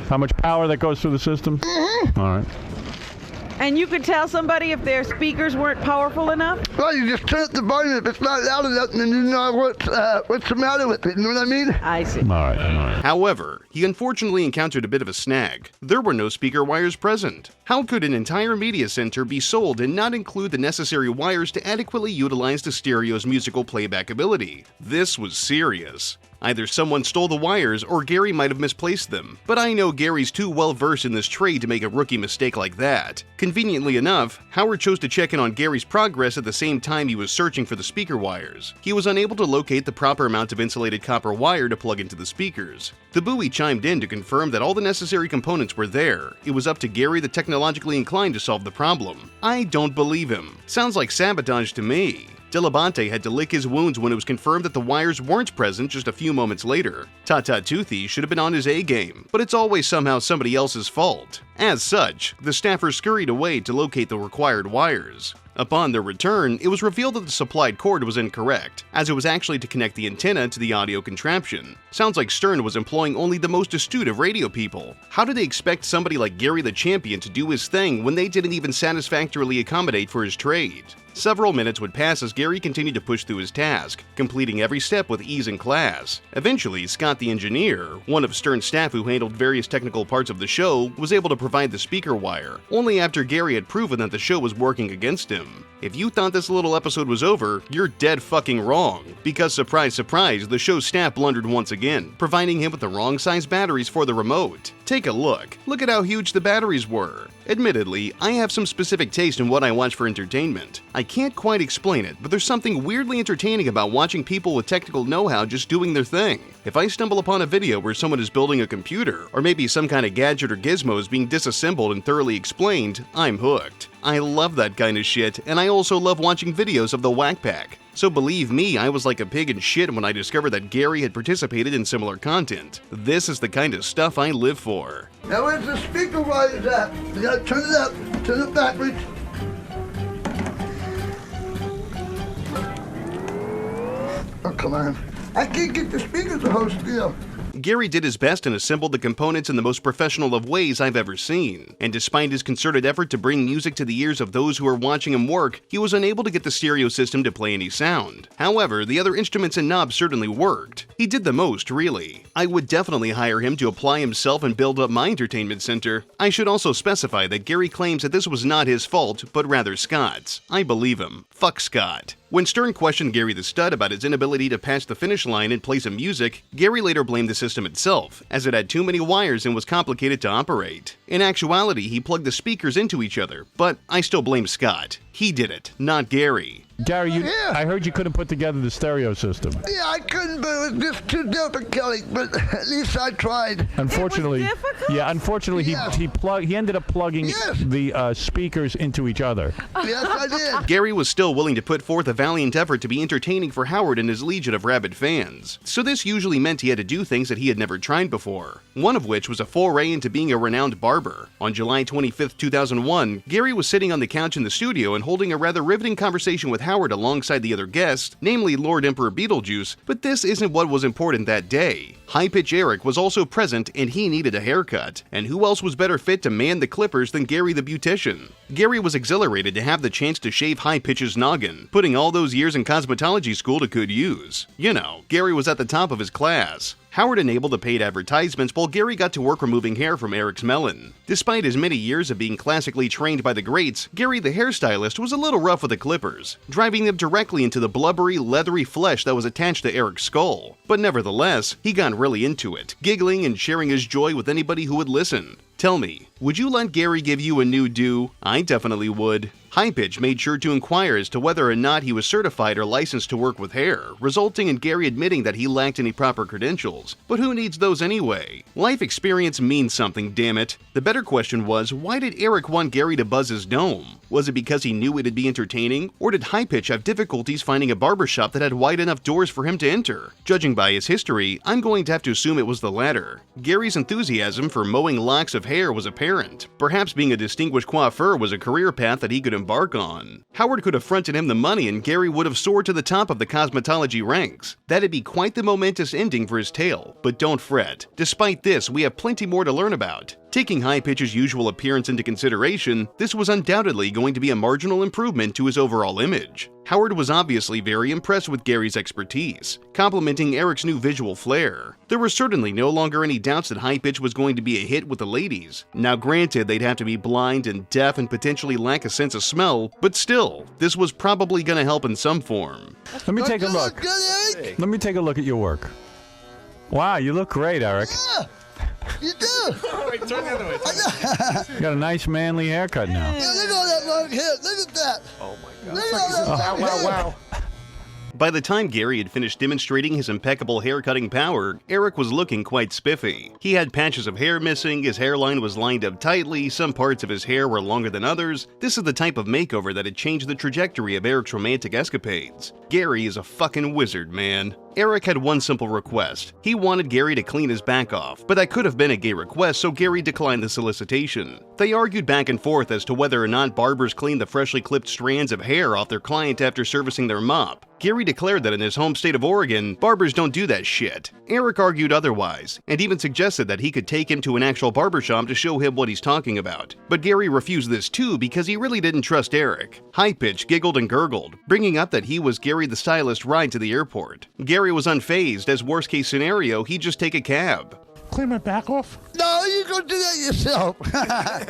How much power that goes through the system? All right. And you could tell somebody if their speakers weren't powerful enough? Well, you just turn up the volume if it's not loud enough, and then you know what's the matter with it. You know what I mean? I see. All right. However, he unfortunately encountered a bit of a snag. There were no speaker wires present. How could an entire media center be sold and not include the necessary wires to adequately utilize the stereo's musical playback ability? This was serious. Either someone stole the wires or Gary might have misplaced them, but I know Gary's too well versed in this trade to make a rookie mistake like that. Conveniently enough, Howard chose to check in on Gary's progress at the same time he was searching for the speaker wires. He was unable to locate the proper amount of insulated copper wire to plug into the speakers. The buoy chimed in to confirm that all the necessary components were there. It was up to Gary the technologically inclined to solve the problem. I don't believe him. Sounds like sabotage to me. Delabante had to lick his wounds when it was confirmed that the wires weren't present just a few moments later. Tata Toothy should have been on his A-game, but it's always somehow somebody else's fault. As such, the staffers scurried away to locate the required wires. Upon their return, it was revealed that the supplied cord was incorrect, as it was actually to connect the antenna to the audio contraption. Sounds like Stern was employing only the most astute of radio people. How did they expect somebody like Gary the Champion to do his thing when they didn't even satisfactorily accommodate for his trade? Several minutes would pass as Gary continued to push through his task, completing every step with ease and class. Eventually, Scott the engineer, one of Stern's staff who handled various technical parts of the show, was able to provide the speaker wire, only after Gary had proven that the show was working against him. If you thought this little episode was over, you're dead fucking wrong, because surprise surprise, the show's staff blundered once again, providing him with the wrong size batteries for the remote. Take a look. Look at how huge the batteries were. Admittedly, I have some specific taste in what I watch for entertainment. I can't quite explain it, but there's something weirdly entertaining about watching people with technical know-how just doing their thing. If I stumble upon a video where someone is building a computer, or maybe some kind of gadget or gizmo is being disassembled and thoroughly explained, I'm hooked. I love that kind of shit, and I also love watching videos of the Wack Pack. So believe me, I was like a pig in shit when I discovered that Gary had participated in similar content. This is the kind of stuff I live for. Now where's the speaker wires at? You gotta turn it up, turn it backwards. Oh, come on. I can't get the speakers to hold still. Gary did his best and assembled the components in the most professional of ways I've ever seen. And despite his concerted effort to bring music to the ears of those who were watching him work, he was unable to get the stereo system to play any sound. However, the other instruments and knobs certainly worked. He did the most, really. I would definitely hire him to apply himself and build up my entertainment center. I should also specify that Gary claims that this was not his fault, but rather Scott's. I believe him. Fuck Scott. When Stern questioned Gary the Stud about his inability to pass the finish line and play some music, Gary later blamed the system itself, as it had too many wires and was complicated to operate. In actuality, he plugged the speakers into each other, but I still blame Scott. He did it, not Gary. Gary, I heard you couldn't put together the stereo system. Yeah, I couldn't, but it was just too difficult. But at least I tried. Unfortunately, he ended up plugging the speakers into each other. Yes, I did. Gary was still willing to put forth a valiant effort to be entertaining for Howard and his legion of rabid fans. So this usually meant he had to do things that he had never tried before. One of which was a foray into being a renowned barber. On July 25th, 2001, Gary was sitting on the couch in the studio and holding a rather riveting conversation with Howard alongside the other guest, namely Lord Emperor Beetlejuice, but this isn't what was important that day. High-Pitch Eric was also present and he needed a haircut, and who else was better fit to man the clippers than Gary the beautician? Gary was exhilarated to have the chance to shave High-Pitch's noggin, putting all those years in cosmetology school to good use. You know, Gary was at the top of his class. Howard enabled the paid advertisements while Gary got to work removing hair from Eric's melon. Despite his many years of being classically trained by the greats, Gary the hairstylist was a little rough with the clippers, driving them directly into the blubbery, leathery flesh that was attached to Eric's skull. But nevertheless, he got really into it, giggling and sharing his joy with anybody who would listen. Tell me, would you let Gary give you a new do? I definitely would. High-Pitch made sure to inquire as to whether or not he was certified or licensed to work with hair, resulting in Gary admitting that he lacked any proper credentials. But who needs those anyway? Life experience means something, damn it. The better question was, why did Eric want Gary to buzz his dome? Was it because he knew it'd be entertaining? Or did High-Pitch have difficulties finding a barbershop that had wide enough doors for him to enter? Judging by his history, I'm going to have to assume it was the latter. Gary's enthusiasm for mowing locks of hair was apparent. Perhaps being a distinguished coiffeur was a career path that he could embark on. Howard could have fronted him the money and Gary would have soared to the top of the cosmetology ranks. That'd be quite the momentous ending for his tale, but don't fret. Despite this, we have plenty more to learn about. Taking High-Pitch's usual appearance into consideration, this was undoubtedly going to be a marginal improvement to his overall image. Howard was obviously very impressed with Gary's expertise, complimenting Eric's new visual flair. There were certainly no longer any doubts that High-Pitch was going to be a hit with the ladies. Now granted, they'd have to be blind and deaf and potentially lack a sense of smell, but still, this was probably going to help in some form. Let me take a look. Let me take a look at your work. Wow, you look great, Eric. Yeah, you do. Wait, turn the other way. You got a nice manly haircut now. Yeah, look at all that long hair. Look at that. Oh my God. Look at all that long hair. Wow. By the time Gary had finished demonstrating his impeccable hair-cutting power, Eric was looking quite spiffy. He had patches of hair missing, his hairline was lined up tightly, some parts of his hair were longer than others. This is the type of makeover that had changed the trajectory of Eric's romantic escapades. Gary is a fucking wizard, man. Eric had one simple request. He wanted Gary to clean his back off, but that could have been a gay request, so Gary declined the solicitation. They argued back and forth as to whether or not barbers cleaned the freshly clipped strands of hair off their client after servicing their mop. Gary declared that in his home state of Oregon, barbers don't do that shit. Eric argued otherwise, and even suggested that he could take him to an actual barbershop to show him what he's talking about. But Gary refused this too because he really didn't trust Eric. High-Pitch giggled and gurgled, bringing up that he was Gary the stylist ride to the airport. Gary was unfazed, as worst case scenario, he'd just take a cab. Clean my back off? No, you go do that yourself.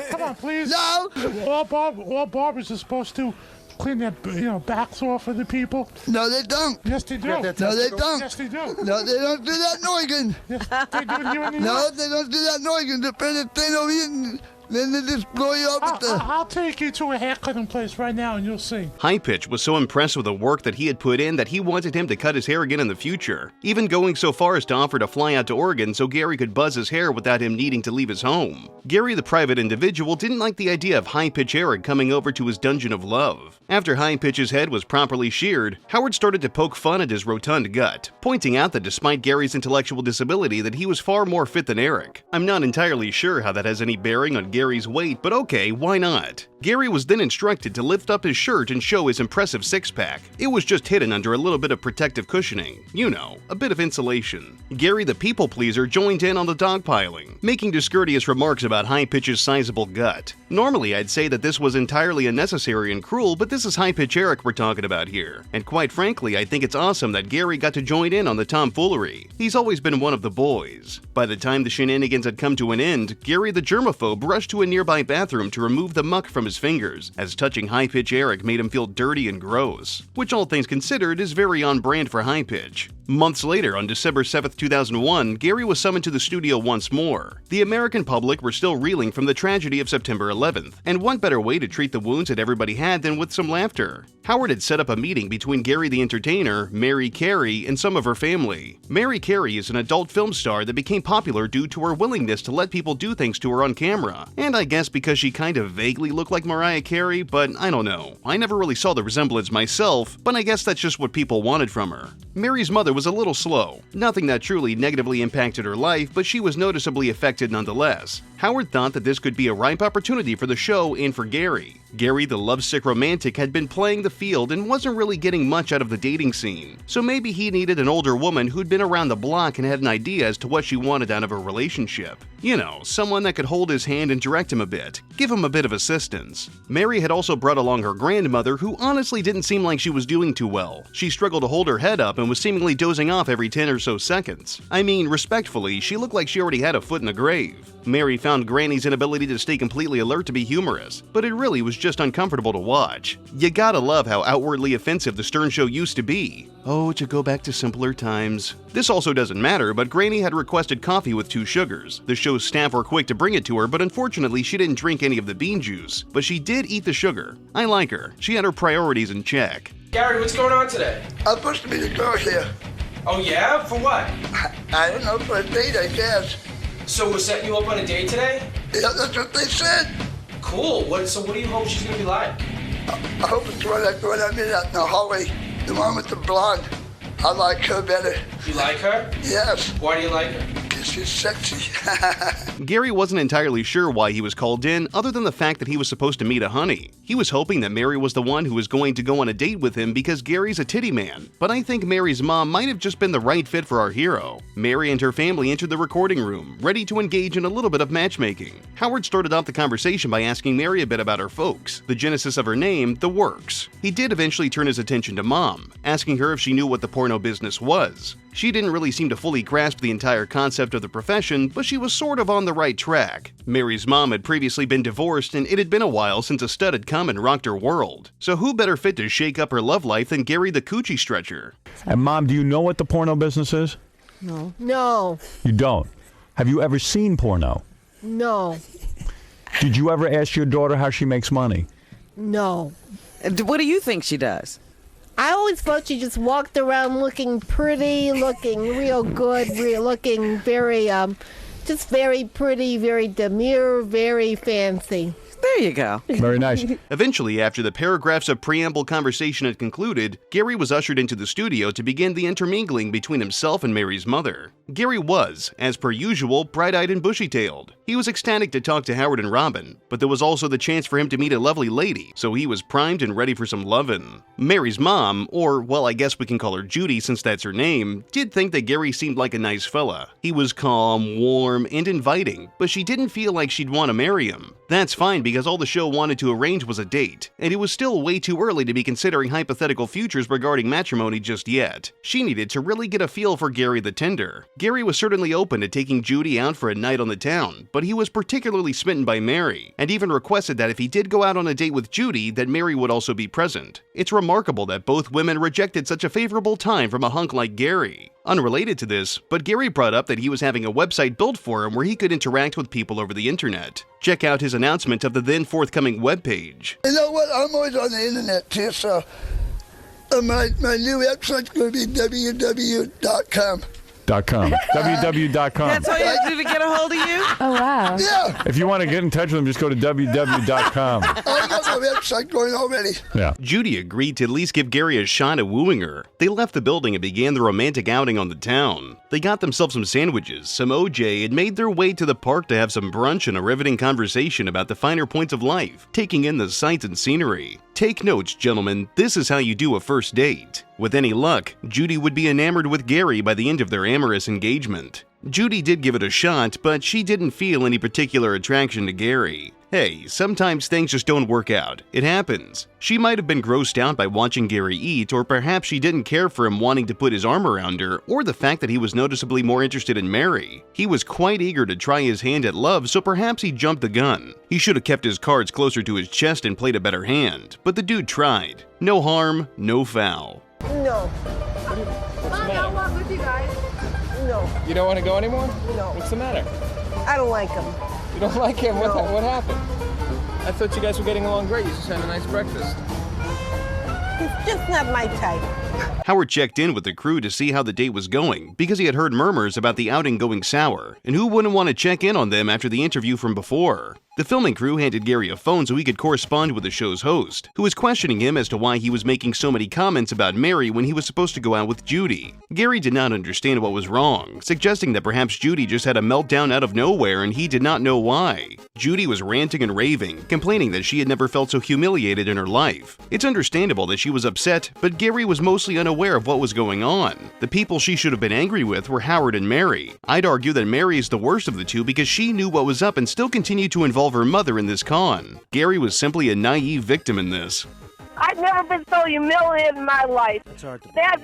Come on, please. No. All barbers are supposed to clean their backs off of the people. No, they don't. Yes, they do. No, they don't. Yes, they do. No, they don't do that in Oregon. Yes, they do it here in New No, York. they don't do that in Oregon. They put a thing over here and then they just blow you up with the... I'll take you to a haircutting place right now and you'll see. High-Pitch was so impressed with the work that he had put in that he wanted him to cut his hair again in the future, even going so far as to offer to fly out to Oregon so Gary could buzz his hair without him needing to leave his home. Gary the private individual didn't like the idea of High-Pitch Eric coming over to his dungeon of love. After High-Pitch's head was properly sheared, Howard started to poke fun at his rotund gut, pointing out that despite Gary's intellectual disability that he was far more fit than Eric. I'm not entirely sure how that has any bearing on Gary's weight, but okay, why not? Gary was then instructed to lift up his shirt and show his impressive six-pack. It was just hidden under a little bit of protective cushioning. You know, a bit of insulation. Gary the people-pleaser joined in on the dogpiling, making discourteous remarks about High-Pitch's sizable gut. Normally, I'd say that this was entirely unnecessary and cruel, but this is High-Pitch Eric we're talking about here. And quite frankly, I think it's awesome that Gary got to join in on the tomfoolery. He's always been one of the boys. By the time the shenanigans had come to an end, Gary the germaphobe rushed to a nearby bathroom to remove the muck from his fingers, as touching High Pitch Eric made him feel dirty and gross, which all things considered is very on brand for High Pitch. Months later, on December 7, 2001, Gary was summoned to the studio once more. The American public were still reeling from the tragedy of September 11th, and what better way to treat the wounds that everybody had than with some laughter? Howard had set up a meeting between Gary the Entertainer, Mary Carey, and some of her family. Mary Carey is an adult film star that became popular due to her willingness to let people do things to her on camera, and I guess because she kind of vaguely looked like Mariah Carey, but I don't know. I never really saw the resemblance myself, but I guess that's just what people wanted from her. Mary's mother was a little slow. Nothing that truly negatively impacted her life, but she was noticeably affected nonetheless. Howard thought that this could be a ripe opportunity for the show and for Gary. Gary, the lovesick romantic, had been playing the field and wasn't really getting much out of the dating scene, so maybe he needed an older woman who'd been around the block and had an idea as to what she wanted out of a relationship. You know, someone that could hold his hand and direct him a bit, give him a bit of assistance. Mary had also brought along her grandmother, who honestly didn't seem like she was doing too well. She struggled to hold her head up and was seemingly dozing off every 10 or so seconds. I mean, respectfully, she looked like she already had a foot in the grave. Mary found Granny's inability to stay completely alert to be humorous, but it really was just uncomfortable to watch. You gotta love how outwardly offensive the Stern Show used to be. Oh, to go back to simpler times. This also doesn't matter, but Granny had requested coffee with 2 sugars. The show's staff were quick to bring it to her, but unfortunately she didn't drink any of the bean juice. But she did eat the sugar. I like her. She had her priorities in check. Gary, what's going on today? I'm supposed to be the girl here. Oh yeah? For what? I don't know, for a date, I guess. So we're setting you up on a date today? Yeah, that's what they said. Cool. So what do you hope she's gonna be like? I hope it's what I met out in the hallway, the one with the blonde. I like her better. You like her? Yes. Why do you like her? Because she's sexy. Gary wasn't entirely sure why he was called in, other than the fact that he was supposed to meet a honey. He was hoping that Mary was the one who was going to go on a date with him because Gary's a titty man, but I think Mary's mom might have just been the right fit for our hero. Mary and her family entered the recording room, ready to engage in a little bit of matchmaking. Howard started off the conversation by asking Mary a bit about her folks, the genesis of her name, The Works. He did eventually turn his attention to Mom, asking her if she knew what the porno business was. She didn't really seem to fully grasp the entire concept of the profession, but she was sort of on the right track. Mary's mom had previously been divorced, and it had been a while since a stud had come and rocked her world. So who better fit to shake up her love life than Gary the Coochie Stretcher? And Mom, do you know what the porno business is? No. No. You don't? Have you ever seen porno? No. Did you ever ask your daughter how she makes money? No. What do you think she does? I always thought she just walked around looking pretty, looking real good, looking very, just very pretty, very demure, very fancy. There you go. Very nice. Eventually, after the paragraphs of preamble conversation had concluded, Gary was ushered into the studio to begin the intermingling between himself and Mary's mother. Gary was, as per usual, bright-eyed and bushy-tailed. He was ecstatic to talk to Howard and Robin, but there was also the chance for him to meet a lovely lady, so he was primed and ready for some lovin'. Mary's mom, or, well, I guess we can call her Judy since that's her name, did think that Gary seemed like a nice fella. He was calm, warm, and inviting, but she didn't feel like she'd want to marry him. That's fine because all the show wanted to arrange was a date, and it was still way too early to be considering hypothetical futures regarding matrimony just yet. She needed to really get a feel for Gary the Tender. Gary was certainly open to taking Judy out for a night on the town, but he was particularly smitten by Mary, and even requested that if he did go out on a date with Judy, that Mary would also be present. It's remarkable that both women rejected such a favorable time from a hunk like Gary. Unrelated to this, but Gary brought up that he was having a website built for him where he could interact with people over the internet. Check out his announcement of the then forthcoming webpage. You know what? I'm always on the internet too, so my new website's going to be www.com. www.com. That's all you have to do to get a hold of you? Oh, wow. Yeah. If you want to get in touch with them, just go to www.com. I got my website going already. Yeah. Judy agreed to at least give Gary a shot at wooing her. They left the building and began the romantic outing on the town. They got themselves some sandwiches, some OJ, and made their way to the park to have some brunch and a riveting conversation about the finer points of life, taking in the sights and scenery. Take notes, gentlemen, this is how you do a first date. With any luck, Judy would be enamored with Gary by the end of their amorous engagement. Judy did give it a shot, but she didn't feel any particular attraction to Gary. Hey, sometimes things just don't work out. It happens. She might have been grossed out by watching Gary eat, or perhaps she didn't care for him wanting to put his arm around her, or the fact that he was noticeably more interested in Mary. He was quite eager to try his hand at love, so perhaps he jumped the gun. He should have kept his cards closer to his chest and played a better hand, but the dude tried. No harm, no foul. No. What's the matter? walk with you guys. No. You don't want to go anymore? No. What's the matter? I don't like him. You don't like him? No. What happened? I thought you guys were getting along great. You just had a nice breakfast. He's just not my type. Howard checked in with the crew to see how the date was going because he had heard murmurs about the outing going sour, and who wouldn't want to check in on them after the interview from before? The filming crew handed Gary a phone so he could correspond with the show's host, who was questioning him as to why he was making so many comments about Mary when he was supposed to go out with Judy. Gary did not understand what was wrong, suggesting that perhaps Judy just had a meltdown out of nowhere and he did not know why. Judy was ranting and raving, complaining that she had never felt so humiliated in her life. It's understandable that she was upset, but Gary was mostly unaware of what was going on. The people she should have been angry with were Howard and Mary. I'd argue that Mary is the worst of the two because she knew what was up and still continued to involve her mother in this con. Gary was simply a naive victim in this. I've never been so humiliated in my life. That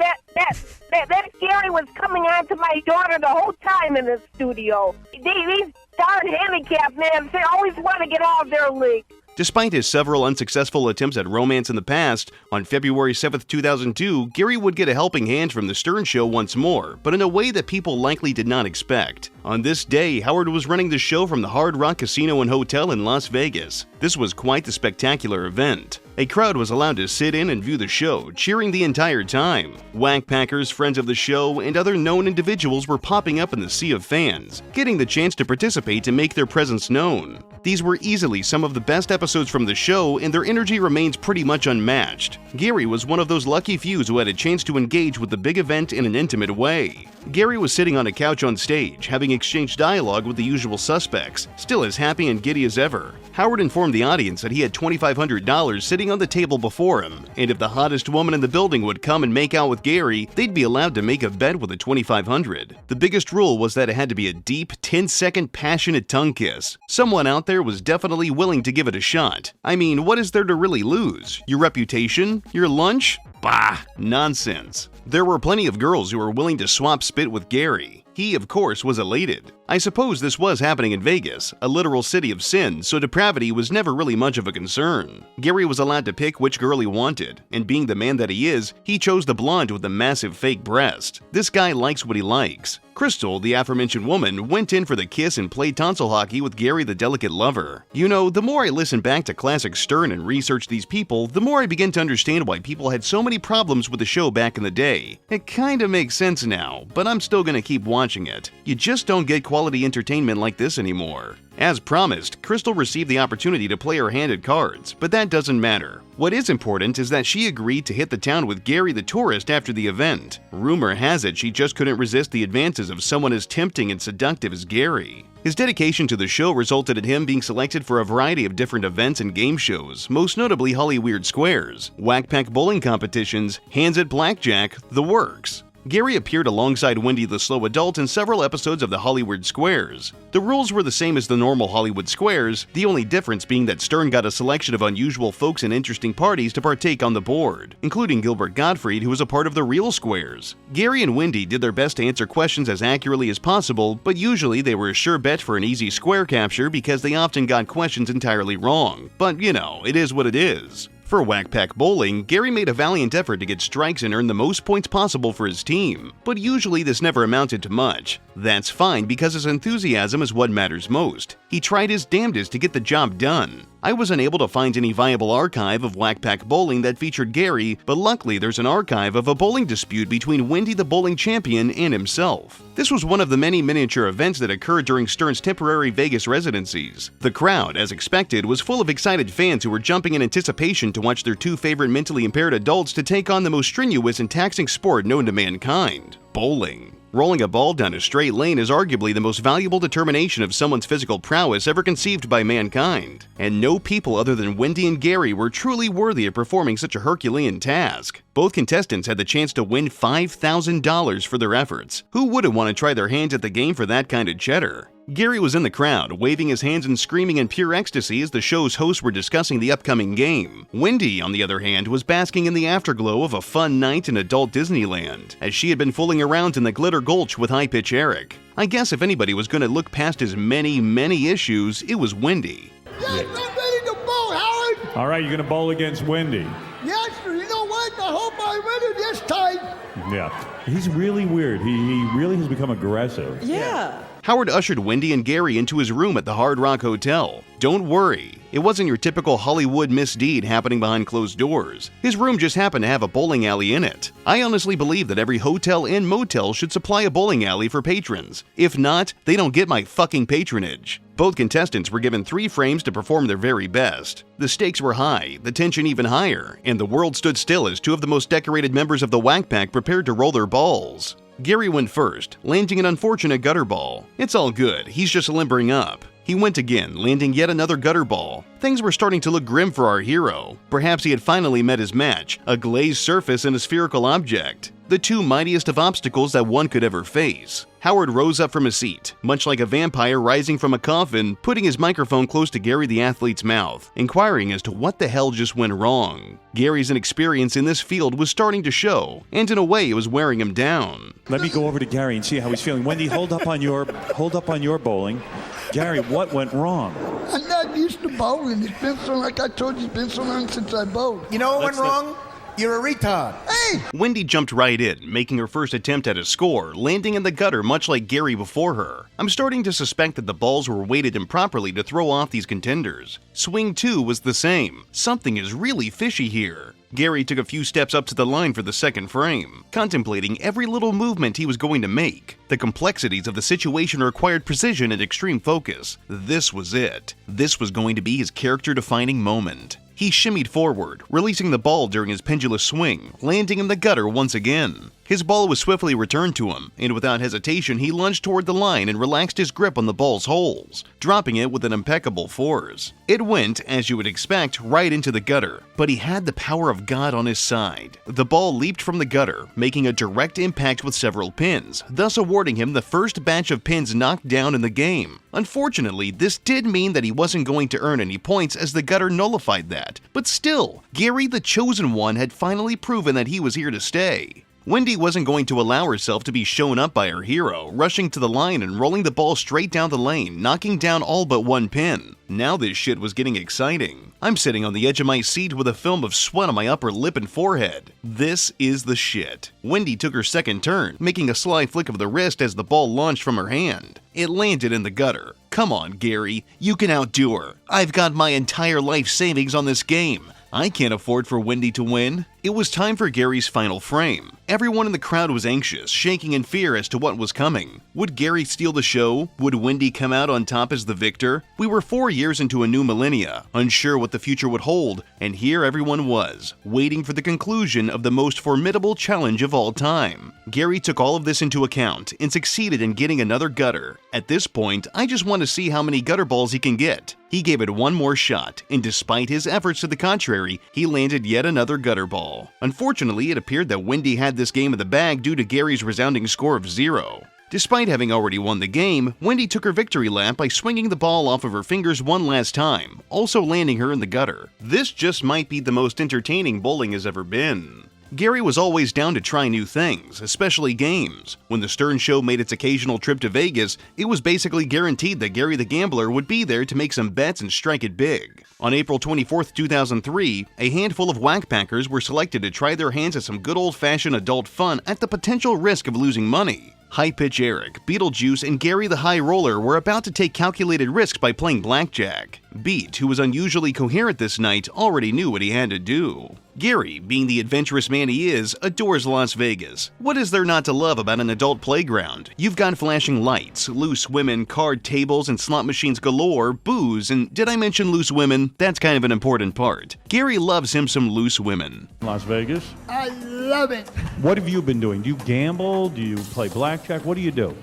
Gary was coming on to my daughter the whole time in the studio. These darn handicap men, they always want to get out of their league. Despite his several unsuccessful attempts at romance in the past, on February 7, 2002, Gary would get a helping hand from the Stern Show once more, but in a way that people likely did not expect. On this day, Howard was running the show from the Hard Rock Casino and Hotel in Las Vegas. This was quite the spectacular event. A crowd was allowed to sit in and view the show, cheering the entire time. Wack Packers, friends of the show, and other known individuals were popping up in the sea of fans, getting the chance to participate and make their presence known. These were easily some of the best episodes from the show, and their energy remains pretty much unmatched. Gary was one of those lucky few who had a chance to engage with the big event in an intimate way. Gary was sitting on a couch on stage, having exchanged dialogue with the usual suspects, still as happy and giddy as ever. Howard informed the audience that he had $2,500 sitting on the table before him, and if the hottest woman in the building would come and make out with Gary, they'd be allowed to make a bet with the $2,500. The biggest rule was that it had to be a deep, 10-second passionate tongue kiss. Someone out there was definitely willing to give it a shot. I mean, what is there to really lose? Your reputation? Your lunch? Bah, nonsense. There were plenty of girls who were willing to swap spit with Gary. He, of course, was elated. I suppose this was happening in Vegas, a literal city of sin, so depravity was never really much of a concern. Gary was allowed to pick which girl he wanted, and being the man that he is, he chose the blonde with the massive fake breast. This guy likes what he likes. Crystal, the aforementioned woman, went in for the kiss and played tonsil hockey with Gary the delicate lover. You know, the more I listen back to classic Stern and research these people, the more I begin to understand why people had so many problems with the show back in the day. It kinda makes sense now, but I'm still gonna keep watching it. You just don't get quality entertainment like this anymore. As promised, Crystal received the opportunity to play her hand at cards, but that doesn't matter. What is important is that she agreed to hit the town with Gary the tourist after the event. Rumor has it she just couldn't resist the advances of someone as tempting and seductive as Gary. His dedication to the show resulted in him being selected for a variety of different events and game shows, most notably Hollyweird Squares, Wack Pack bowling competitions, hands at blackjack, the works. Gary appeared alongside Wendy the Slow Adult in several episodes of the Hollyweird Squares. The rules were the same as the normal Hollywood Squares, the only difference being that Stern got a selection of unusual folks and interesting parties to partake on the board, including Gilbert Gottfried, who was a part of the real Squares. Gary and Wendy did their best to answer questions as accurately as possible, but usually they were a sure bet for an easy square capture because they often got questions entirely wrong. But you know, it is what it is. For Wack Pack Bowling, Gary made a valiant effort to get strikes and earn the most points possible for his team, but usually this never amounted to much. That's fine because his enthusiasm is what matters most. He tried his damnedest to get the job done. I was unable to find any viable archive of Wack Pack Bowling that featured Gary, but luckily there's an archive of a bowling dispute between Wendy the bowling champion and himself. This was one of the many miniature events that occurred during Stern's temporary Vegas residencies. The crowd, as expected, was full of excited fans who were jumping in anticipation to watch their two favorite mentally impaired adults to take on the most strenuous and taxing sport known to mankind: bowling. Rolling a ball down a straight lane is arguably the most valuable determination of someone's physical prowess ever conceived by mankind, and no people other than Wendy and Gary were truly worthy of performing such a Herculean task. Both contestants had the chance to win $5,000 for their efforts. Who wouldn't want to try their hands at the game for that kind of cheddar? Gary was in the crowd, waving his hands and screaming in pure ecstasy as the show's hosts were discussing the upcoming game. Wendy, on the other hand, was basking in the afterglow of a fun night in adult Disneyland, as she had been fooling around in the Glitter Gulch with High Pitch Eric. I guess if anybody was going to look past his many, many issues, it was Wendy. Yes, I'm ready to bowl, Howard. All right, you're going to bowl against Wendy. Yes, you know what? I hope I win it this time. Yeah. He's really weird. He really has become aggressive. Yeah. Howard ushered Wendy and Gary into his room at the Hard Rock Hotel. Don't worry, it wasn't your typical Hollywood misdeed happening behind closed doors. His room just happened to have a bowling alley in it. I honestly believe that every hotel and motel should supply a bowling alley for patrons. If not, they don't get my fucking patronage. Both contestants were given 3 frames to perform their very best. The stakes were high, the tension even higher, and the world stood still as 2 of the most decorated members of the Wack Pack prepared to roll their balls. Gary went first, landing an unfortunate gutter ball. It's all good, he's just limbering up. He went again, landing yet another gutter ball. Things were starting to look grim for our hero. Perhaps he had finally met his match, a glazed surface and a spherical object. The 2 mightiest of obstacles that one could ever face. Howard rose up from his seat, much like a vampire rising from a coffin, putting his microphone close to Gary the athlete's mouth, inquiring as to what the hell just went wrong. Gary's inexperience in this field was starting to show, and in a way it was wearing him down. Let me go over to Gary and see how he's feeling. Wendy, hold up on your bowling. Gary, what went wrong? I'm not used to bowling. It's been so, like I told you, it's been so long since I bowled. You know what went wrong? You're a retard. Hey! Wendy jumped right in, making her first attempt at a score, landing in the gutter much like Gary before her. I'm starting to suspect that the balls were weighted improperly to throw off these contenders. Swing 2 was the same. Something is really fishy here. Gary took a few steps up to the line for the second frame, contemplating every little movement he was going to make. The complexities of the situation required precision and extreme focus. This was it. This was going to be his character-defining moment. He shimmied forward, releasing the ball during his pendulous swing, landing in the gutter once again. His ball was swiftly returned to him, and without hesitation he lunged toward the line and relaxed his grip on the ball's holes, dropping it with an impeccable force. It went, as you would expect, right into the gutter, but he had the power of God on his side. The ball leaped from the gutter, making a direct impact with several pins, thus awarding him the first batch of pins knocked down in the game. Unfortunately, this did mean that he wasn't going to earn any points as the gutter nullified that, but still, Gary the Chosen One had finally proven that he was here to stay. Wendy wasn't going to allow herself to be shown up by her hero, rushing to the line and rolling the ball straight down the lane, knocking down all but 1 pin. Now this shit was getting exciting. I'm sitting on the edge of my seat with a film of sweat on my upper lip and forehead. This is the shit. Wendy took her second turn, making a sly flick of the wrist as the ball launched from her hand. It landed in the gutter. Come on, Gary, you can outdo her. I've got my entire life savings on this game. I can't afford for Wendy to win. It was time for Gary's final frame. Everyone in the crowd was anxious, shaking in fear as to what was coming. Would Gary steal the show? Would Wendy come out on top as the victor? We were 4 years into a new millennia, unsure what the future would hold, and here everyone was, waiting for the conclusion of the most formidable challenge of all time. Gary took all of this into account and succeeded in getting another gutter. At this point, I just want to see how many gutter balls he can get. He gave it one more shot, and despite his efforts to the contrary, he landed yet another gutter ball. Unfortunately, it appeared that Wendy had this game in the bag due to Gary's resounding score of 0. Despite having already won the game, Wendy took her victory lap by swinging the ball off of her fingers one last time, also landing her in the gutter. This just might be the most entertaining bowling has ever been. Gary was always down to try new things, especially games. When the Stern Show made its occasional trip to Vegas, it was basically guaranteed that Gary the Gambler would be there to make some bets and strike it big. On April 24, 2003, a handful of Wack Packers were selected to try their hands at some good old-fashioned adult fun at the potential risk of losing money. High Pitch Eric, Beetlejuice, and Gary the High Roller were about to take calculated risks by playing blackjack. Beat, who was unusually coherent this night, already knew what he had to do. Gary, being the adventurous man he is, adores Las Vegas. What is there not to love about an adult playground? You've got flashing lights, loose women, card tables, and slot machines galore, booze, and did I mention loose women? That's kind of an important part. Gary loves him some loose women. Las Vegas? I love it. What have you been doing? Do you gamble? Do you play blackjack? What do you do?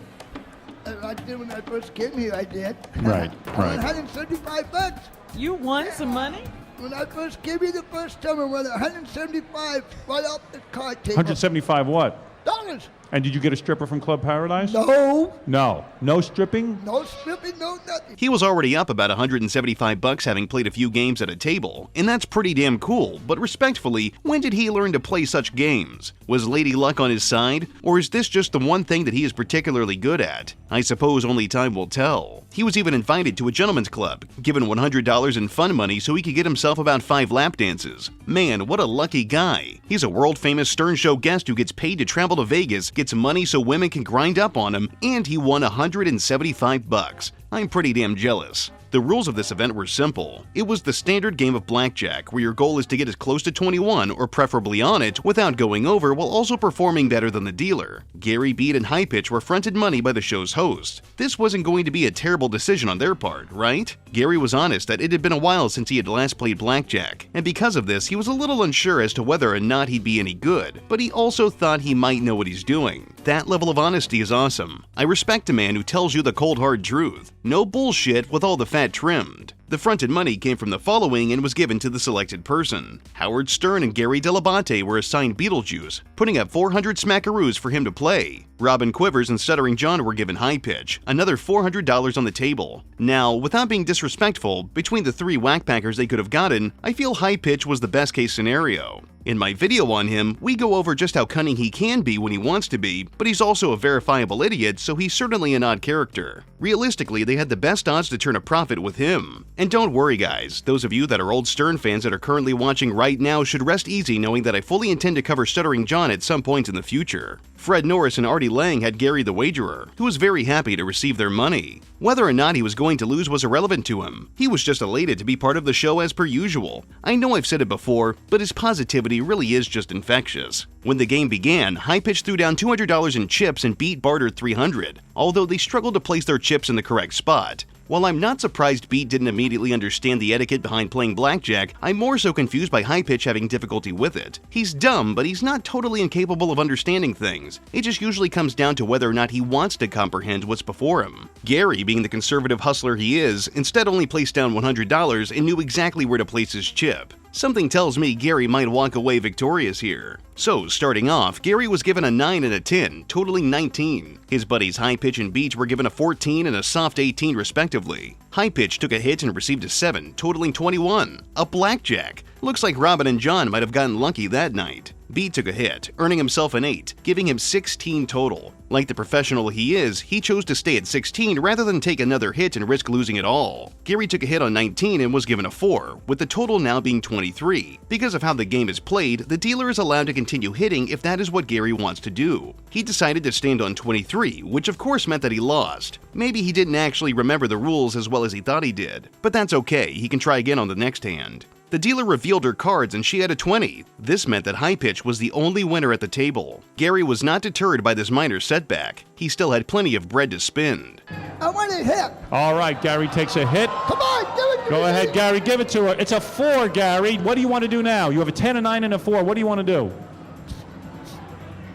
I did when I first came here, I did. Right, right. $175. You won some money? When I first came here the first time, I won $175 right off the card table. 175 what? Dollars. And did you get a stripper from Club Paradise? No. No. No stripping? No stripping, no nothing. He was already up about $175 having played a few games at a table, and that's pretty damn cool, but respectfully, when did he learn to play such games? Was Lady Luck on his side? Or is this just the one thing that he is particularly good at? I suppose only time will tell. He was even invited to a gentleman's club, given $100 in fun money so he could get himself about 5 lap dances. Man, what a lucky guy. He's a world-famous Stern Show guest who gets paid to travel to Vegas, gets money so women can grind up on him, and he won $175. I'm pretty damn jealous. The rules of this event were simple. It was the standard game of blackjack, where your goal is to get as close to 21, or preferably on it, without going over while also performing better than the dealer. Gary, Beat, and High Pitch were fronted money by the show's host. This wasn't going to be a terrible decision on their part, right? Gary was honest that it had been a while since he had last played blackjack, and because of this, he was a little unsure as to whether or not he'd be any good, but he also thought he might know what he's doing. That level of honesty is awesome. I respect a man who tells you the cold hard truth. No bullshit with all the fat trimmed. The fronted money came from the following and was given to the selected person. Howard Stern and Gary Delabate were assigned Beetlejuice, putting up 400 smackaroos for him to play. Robin Quivers and Stuttering John were given High Pitch, another $400 on the table. Now, without being disrespectful, between the 3 Wack Packers they could have gotten, I feel High Pitch was the best case scenario. In my video on him, we go over just how cunning he can be when he wants to be, but he's also a verifiable idiot, so he's certainly an odd character. Realistically, they had the best odds to turn a profit with him. And don't worry guys, those of you that are old Stern fans that are currently watching right now should rest easy knowing that I fully intend to cover Stuttering John at some point in the future. Fred Norris and Artie Lang had Gary the Wagerer, who was very happy to receive their money. Whether or not he was going to lose was irrelevant to him. He was just elated to be part of the show as per usual. I know I've said it before, but his positivity really is just infectious. When the game began, High Pitch threw down $200 in chips and Beat bartered $300, although they struggled to place their chips in the correct spot. While I'm not surprised Beat didn't immediately understand the etiquette behind playing blackjack, I'm more so confused by High Pitch having difficulty with it. He's dumb, but he's not totally incapable of understanding things. It just usually comes down to whether or not he wants to comprehend what's before him. Gary, being the conservative hustler he is, instead only placed down $100 and knew exactly where to place his chip. Something tells me Gary might walk away victorious here. So, starting off, Gary was given a 9 and a 10, totaling 19. His buddies High Pitch and Beach were given a 14 and a soft 18 respectively. High Pitch took a hit and received a 7, totaling 21. A blackjack. Looks like Robin and John might have gotten lucky that night. Beat took a hit, earning himself an 8, giving him 16 total. Like the professional he is, he chose to stay at 16 rather than take another hit and risk losing it all. Gary took a hit on 19 and was given a 4, with the total now being 23. Because of how the game is played, the dealer is allowed to continue hitting if that is what Gary wants to do. He decided to stand on 23, which of course meant that he lost. Maybe he didn't actually remember the rules as well as he thought he did, but that's okay, he can try again on the next hand. The dealer revealed her cards and she had a 20. This meant that High Pitch was the only winner at the table. Gary was not deterred by this minor setback. He still had plenty of bread to spend. I want a hit. All right, Gary takes a hit. Come on, give it to me. Go ahead, Gary, give it to her. It's a 4, Gary. What do you want to do now? You have a 10, a 9, and a 4. What do you want to do?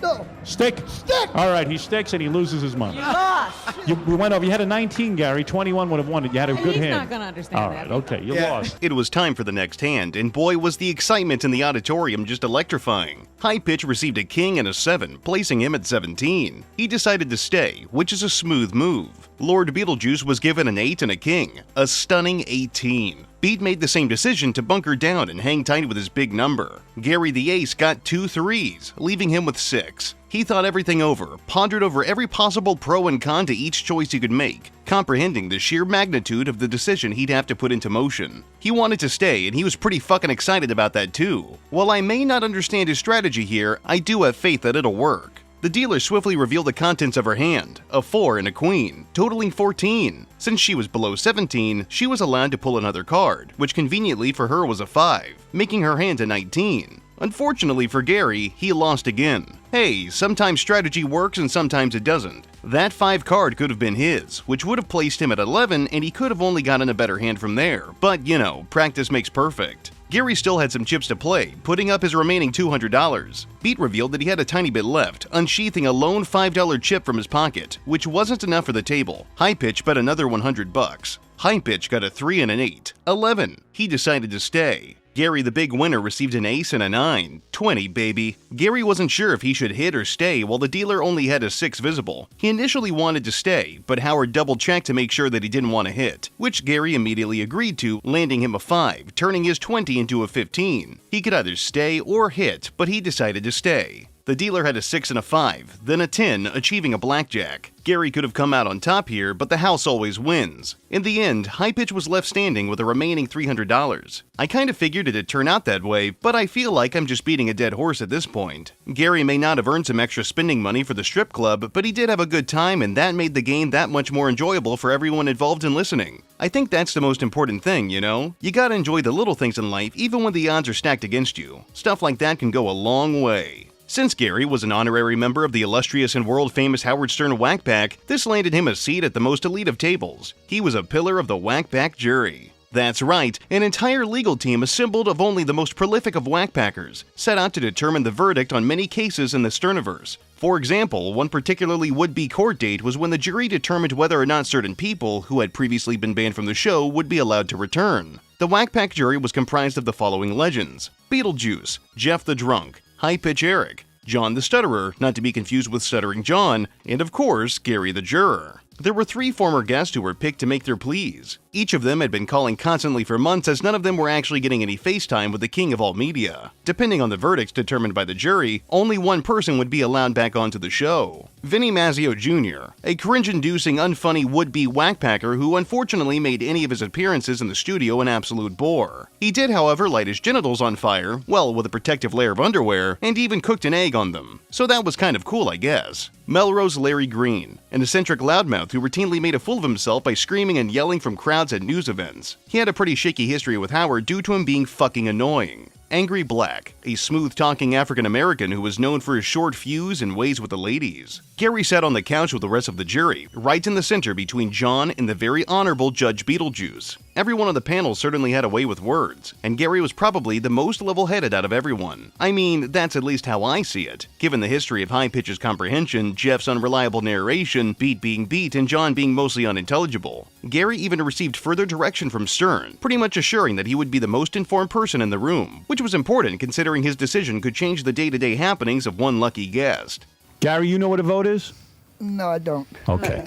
No. Stick? Stick. All right, he sticks and he loses his money. You lost. We went over. You had a 19, Gary. 21 would have won it. You had a good hand. He's not going to understand All that. right, okay, you lost. It was time for the next hand, and boy was the excitement in the auditorium just electrifying. High Pitch received a king and a 7, placing him at 17. He decided to stay, which is a smooth move. Lord Beetlejuice was given an 8 and a king, a stunning 18. Beat made the same decision to bunker down and hang tight with his big number. Gary the Ace got 2 3s, leaving him with 6. He thought everything over, pondered over every possible pro and con to each choice he could make, comprehending the sheer magnitude of the decision he'd have to put into motion. He wanted to stay, and he was pretty fucking excited about that too. While I may not understand his strategy here, I do have faith that it'll work. The dealer swiftly revealed the contents of her hand, a 4 and a queen, totaling 14. Since she was below 17, she was allowed to pull another card, which conveniently for her was a 5, making her hand a 19. Unfortunately for Gary, he lost again. Hey, sometimes strategy works and sometimes it doesn't. That 5 card could have been his, which would have placed him at 11 and he could have only gotten a better hand from there, but you know, practice makes perfect. Gary still had some chips to play, putting up his remaining $200. Beat revealed that he had a tiny bit left, unsheathing a lone $5 chip from his pocket, which wasn't enough for the table. High Pitch bet another $100. High Pitch got a 3 and an 8, 11. He decided to stay. Gary, the big winner, received an ace and a 9. 20, baby. Gary wasn't sure if he should hit or stay while the dealer only had a 6 visible. He initially wanted to stay, but Howard double-checked to make sure that he didn't want to hit, which Gary immediately agreed to, landing him a 5, turning his 20 into a 15. He could either stay or hit, but he decided to stay. The dealer had a 6 and a 5, then a 10, achieving a blackjack. Gary could have come out on top here, but the house always wins. In the end, High Pitch was left standing with a remaining $300. I kind of figured it'd turn out that way, but I feel like I'm just beating a dead horse at this point. Gary may not have earned some extra spending money for the strip club, but he did have a good time, and that made the game that much more enjoyable for everyone involved in listening. I think that's the most important thing, you know? You gotta enjoy the little things in life even when the odds are stacked against you. Stuff like that can go a long way. Since Gary was an honorary member of the illustrious and world-famous Howard Stern Wack Pack, this landed him a seat at the most elite of tables. He was a pillar of the Wack Pack jury. That's right, an entire legal team assembled of only the most prolific of Wack Packers, set out to determine the verdict on many cases in the Sterniverse. For example, one particularly would-be court date was when the jury determined whether or not certain people, who had previously been banned from the show, would be allowed to return. The Wack Pack jury was comprised of the following legends: Beetlejuice, Jeff the Drunk, High Pitch Eric, John the Stutterer, not to be confused with Stuttering John, and of course, Gary the Juror. There were 3 former guests who were picked to make their pleas. Each of them had been calling constantly for months as none of them were actually getting any FaceTime with the king of all media. Depending on the verdicts determined by the jury, only one person would be allowed back onto the show. Vinny Mazzio Jr., a cringe-inducing, unfunny would-be whackpacker who unfortunately made any of his appearances in the studio an absolute bore. He did, however, light his genitals on fire, well, with a protective layer of underwear, and even cooked an egg on them. So that was kind of cool, I guess. Melrose Larry Green, an eccentric loudmouth who routinely made a fool of himself by screaming and yelling from crowds at news events. He had a pretty shaky history with Howard due to him being fucking annoying. Angry Black, a smooth-talking African-American who was known for his short fuse and ways with the ladies. Gary sat on the couch with the rest of the jury, right in the center between John and the very honorable Judge Beetlejuice. Everyone on the panel certainly had a way with words, and Gary was probably the most level-headed out of everyone. I mean, that's at least how I see it, given the history of High Pitch's comprehension, Jeff's unreliable narration, beat being beat, and John being mostly unintelligible. Gary even received further direction from Stern, pretty much assuring that he would be the most informed person in the room, which was important considering his decision could change the day-to-day happenings of one lucky guest. Gary, you know what a vote is? No, I don't. Okay.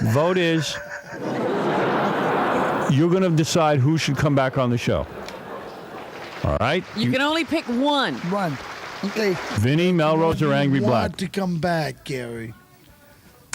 Vote is you're going to decide who should come back on the show. All right? You can only pick one. One. Okay. Vinny, Melrose, or Angry Black? Want to come back, Gary.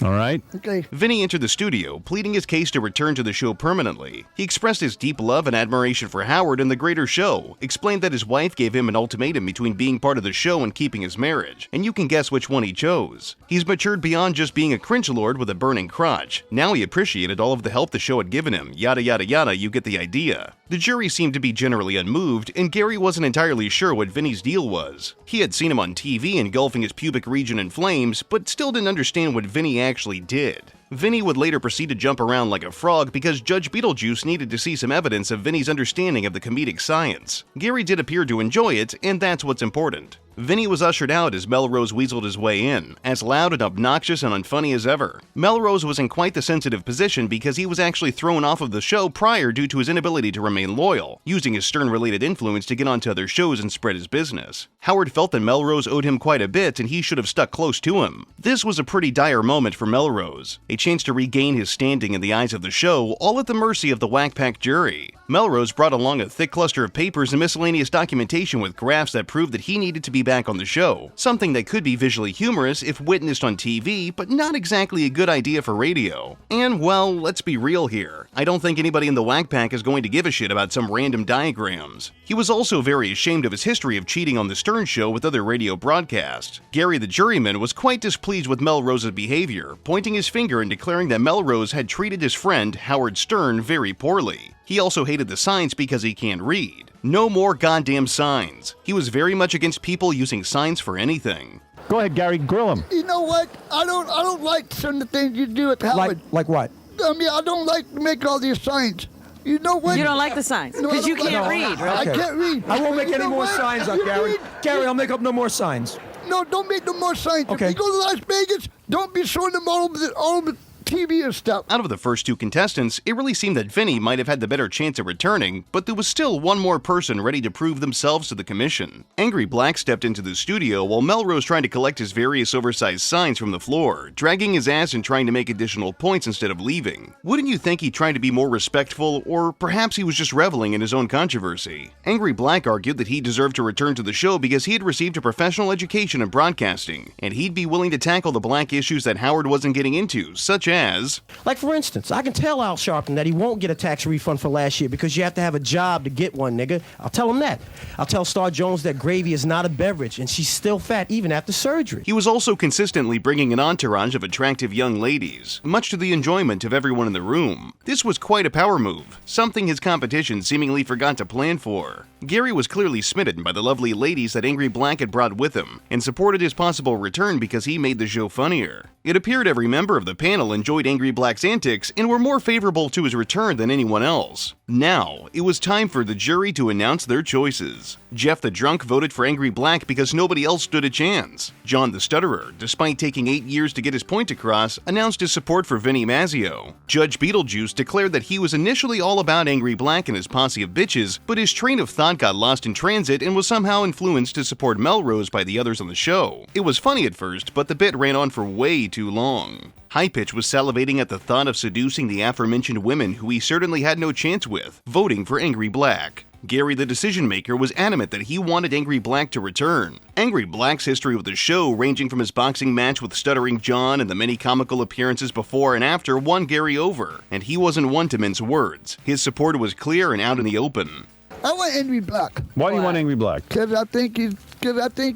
All right. Okay. Vinny entered the studio, pleading his case to return to the show permanently. He expressed his deep love and admiration for Howard and the greater show, explained that his wife gave him an ultimatum between being part of the show and keeping his marriage, and you can guess which one he chose. He's matured beyond just being a cringe lord with a burning crotch. Now he appreciated all of the help the show had given him, yada yada yada, you get the idea. The jury seemed to be generally unmoved, and Gary wasn't entirely sure what Vinny's deal was. He had seen him on TV engulfing his pubic region in flames, but still didn't understand what Vinny actually did. Vinny would later proceed to jump around like a frog because Judge Beetlejuice needed to see some evidence of Vinny's understanding of the comedic science. Gary did appear to enjoy it, and that's what's important. Vinny was ushered out as Melrose weaseled his way in, as loud and obnoxious and unfunny as ever. Melrose was in quite the sensitive position because he was actually thrown off of the show prior due to his inability to remain loyal, using his Stern-related influence to get onto other shows and spread his business. Howard felt that Melrose owed him quite a bit and he should have stuck close to him. This was a pretty dire moment for Melrose, a chance to regain his standing in the eyes of the show, all at the mercy of the Wack Pack jury. Melrose brought along a thick cluster of papers and miscellaneous documentation with graphs that proved that he needed to be back on the show, something that could be visually humorous if witnessed on TV, but not exactly a good idea for radio. And, well, let's be real here. I don't think anybody in the Wack Pack is going to give a shit about some random diagrams. He was also very ashamed of his history of cheating on the Stern Show with other radio broadcasts. Gary the juryman was quite displeased with Melrose's behavior, pointing his finger and declaring that Melrose had treated his friend, Howard Stern, very poorly. He also hated the signs because he can't read. No more goddamn signs. He was very much against people using signs for anything. Go ahead, Gary, grill him. You know what? I don't like some of the things you do at Howard. Like what? I mean, I don't like to make all these signs. You know what? You don't like the signs because you can't read, right? I can't read. I won't make any more signs up, Gary. Read? Gary, I'll make up no more signs. No, don't make no more signs. Okay. If you go to Las Vegas, don't be showing them all over TV and stuff. Out of the first two contestants, it really seemed that Vinny might have had the better chance of returning, but there was still one more person ready to prove themselves to the commission. Angry Black stepped into the studio while Melrose tried to collect his various oversized signs from the floor, dragging his ass and trying to make additional points instead of leaving. Wouldn't you think he tried to be more respectful, or perhaps he was just reveling in his own controversy? Angry Black argued that he deserved to return to the show because he had received a professional education in broadcasting, and he'd be willing to tackle the black issues that Howard wasn't getting into, such as... Like, for instance, I can tell Al Sharpton that he won't get a tax refund for last year because you have to have a job to get one, nigga. I'll tell him that. I'll tell Star Jones that gravy is not a beverage, and she's still fat even after surgery. He was also consistently bringing an entourage of attractive young ladies, much to the enjoyment of everyone in the room. This was quite a power move, something his competition seemingly forgot to plan for. Gary was clearly smitten by the lovely ladies that Angry Black had brought with him, and supported his possible return because he made the show funnier. It appeared every member of the panel enjoyed Angry Black's antics and were more favorable to his return than anyone else. Now, it was time for the jury to announce their choices. Jeff the Drunk voted for Angry Black because nobody else stood a chance. John the Stutterer, despite taking 8 years to get his point across, announced his support for Vinny Mazzio. Judge Beetlejuice declared that he was initially all about Angry Black and his posse of bitches, but his train of thought got lost in transit and was somehow influenced to support Melrose by the others on the show. It was funny at first, but the bit ran on for way too long. High Pitch was salivating at the thought of seducing the aforementioned women who he certainly had no chance with, voting for Angry Black. Gary the Decision Maker was adamant that he wanted Angry Black to return. Angry Black's history with the show, ranging from his boxing match with Stuttering John and the many comical appearances before and after, won Gary over, and he wasn't one to mince words. His support was clear and out in the open. I want Angry Black. Why do you want Angry Black? Because I think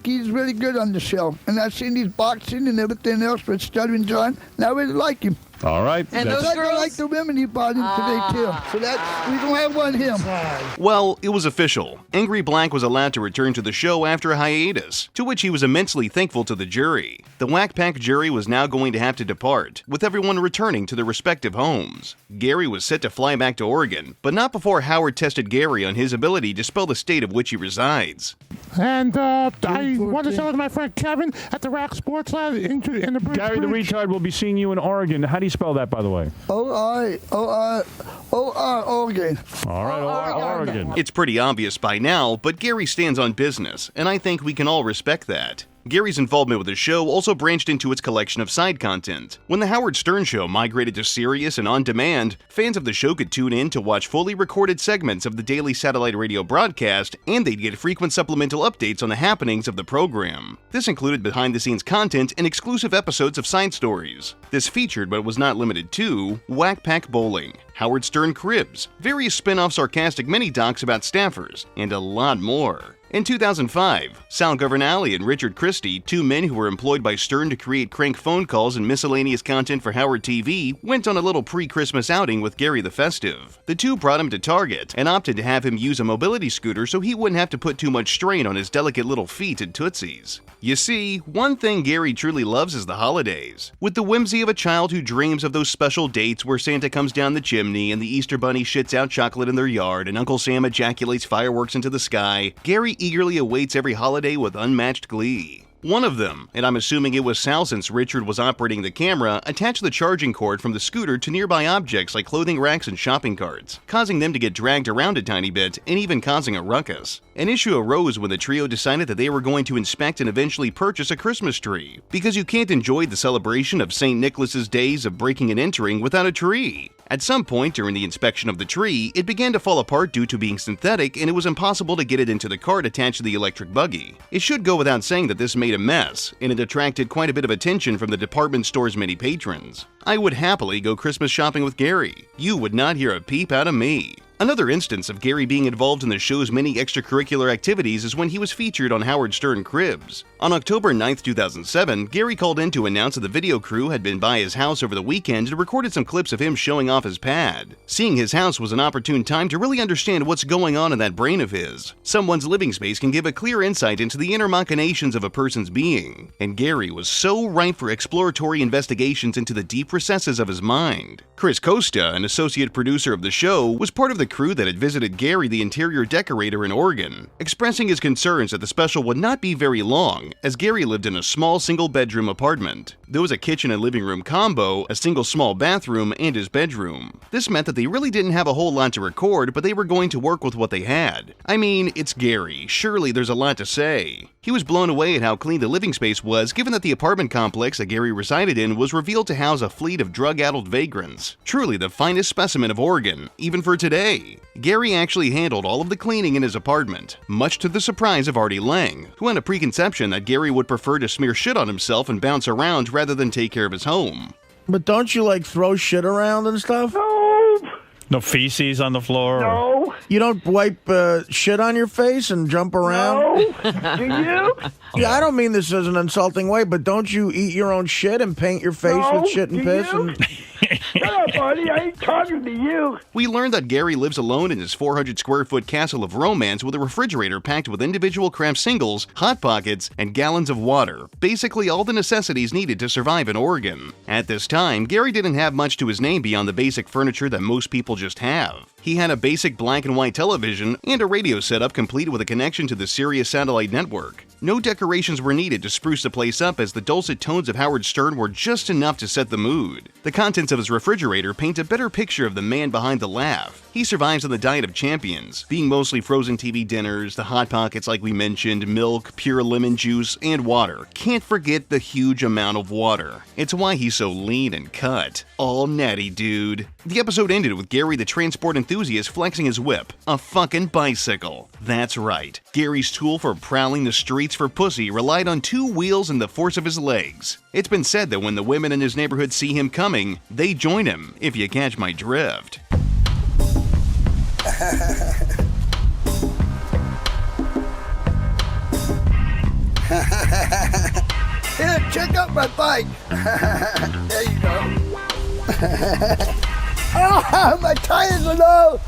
he's really good on the show. And I've seen his boxing and everything else with Stuttering John, and I really like him. All right. And I like the women he brought in today, too. So we don't have one him. Well, it was official. Angry Black was allowed to return to the show after a hiatus, to which he was immensely thankful to the jury. The Wack Pack jury was now going to have to depart, with everyone returning to their respective homes. Gary was set to fly back to Oregon, but not before Howard tested Gary on his ability to spell the state of which he resides. And I want to say with my friend Kevin at the Rack Sports Lab in the Bridge. Gary the Retard will be seeing you in Oregon. How do you spell that, by the way? Oregon. All right, Oregon. It's pretty obvious by now, but Gary stands on business, and I think we can all respect that. Gary's involvement with the show also branched into its collection of side content. When the Howard Stern Show migrated to Sirius and on demand, fans of the show could tune in to watch fully recorded segments of the daily satellite radio broadcast, and they'd get frequent supplemental updates on the happenings of the program. This included behind-the-scenes content and exclusive episodes of Side Stories. This featured, but was not limited to, Wack Pack Bowling, Howard Stern Cribs, various spin-off sarcastic mini-docs about staffers, and a lot more. In 2005, Sal Governale and Richard Christie, two men who were employed by Stern to create crank phone calls and miscellaneous content for Howard TV, went on a little pre-Christmas outing with Gary the Festive. The two brought him to Target and opted to have him use a mobility scooter so he wouldn't have to put too much strain on his delicate little feet and tootsies. You see, one thing Gary truly loves is the holidays. With the whimsy of a child who dreams of those special dates where Santa comes down the chimney and the Easter Bunny shits out chocolate in their yard and Uncle Sam ejaculates fireworks into the sky, Gary eagerly awaits every holiday with unmatched glee. One of them, and I'm assuming it was Sal since Richard was operating the camera, attached the charging cord from the scooter to nearby objects like clothing racks and shopping carts, causing them to get dragged around a tiny bit and even causing a ruckus. An issue arose when the trio decided that they were going to inspect and eventually purchase a Christmas tree, because you can't enjoy the celebration of St. Nicholas's days of breaking and entering without a tree. At some point during the inspection of the tree, it began to fall apart due to being synthetic and it was impossible to get it into the cart attached to the electric buggy. It should go without saying that this made a mess, and it attracted quite a bit of attention from the department store's many patrons. I would happily go Christmas shopping with Gary. You would not hear a peep out of me. Another instance of Gary being involved in the show's many extracurricular activities is when he was featured on Howard Stern Cribs. On October 9, 2007, Gary called in to announce that the video crew had been by his house over the weekend and recorded some clips of him showing off his pad. Seeing his house was an opportune time to really understand what's going on in that brain of his. Someone's living space can give a clear insight into the inner machinations of a person's being, and Gary was so ripe for exploratory investigations into the deep recesses of his mind. Chris Costa, an associate producer of the show, was part of the crew that had visited Gary, the interior decorator in Oregon, expressing his concerns that the special would not be very long, as Gary lived in a small single-bedroom apartment. There was a kitchen and living room combo, a single small bathroom, and his bedroom. This meant that they really didn't have a whole lot to record, but they were going to work with what they had. I mean, it's Gary. Surely there's a lot to say. He was blown away at how clean the living space was, given that the apartment complex that Gary resided in was revealed to house a fleet of drug-addled vagrants. Truly the finest specimen of Oregon, even for today. Gary actually handled all of the cleaning in his apartment, much to the surprise of Artie Lang, who had a preconception that Gary would prefer to smear shit on himself and bounce around rather than take care of his home. But don't you, like, throw shit around and stuff? No feces on the floor? No. You don't wipe shit on your face and jump around? No. Do you? Yeah, I don't mean this as an insulting way, but don't you eat your own shit and paint your face with shit and piss? Shut up, buddy. I ain't talking to you. We learned that Gary lives alone in his 400-square-foot castle of romance with a refrigerator packed with individual craft singles, Hot Pockets, and gallons of water. Basically all the necessities needed to survive in Oregon. At this time, Gary didn't have much to his name beyond the basic furniture that most people just have. He had a basic black and white television and a radio setup complete with a connection to the Sirius satellite network. No decorations were needed to spruce the place up, as the dulcet tones of Howard Stern were just enough to set the mood. The contents of his refrigerator paint a better picture of the man behind the laugh. He survives on the diet of champions, being mostly frozen TV dinners, the Hot Pockets like we mentioned, milk, pure lemon juice, and water. Can't forget the huge amount of water. It's why he's so lean and cut. All natty, dude. The episode ended with Gary the transport enthusiast flexing his whip, a fucking bicycle. That's right. Gary's tool for prowling the streets for pussy relied on 2 wheels and the force of his legs. It's been said that when the women in his neighborhood see him coming, they join him, if you catch my drift. Here, check out my bike. There you go. Oh, my tires are low.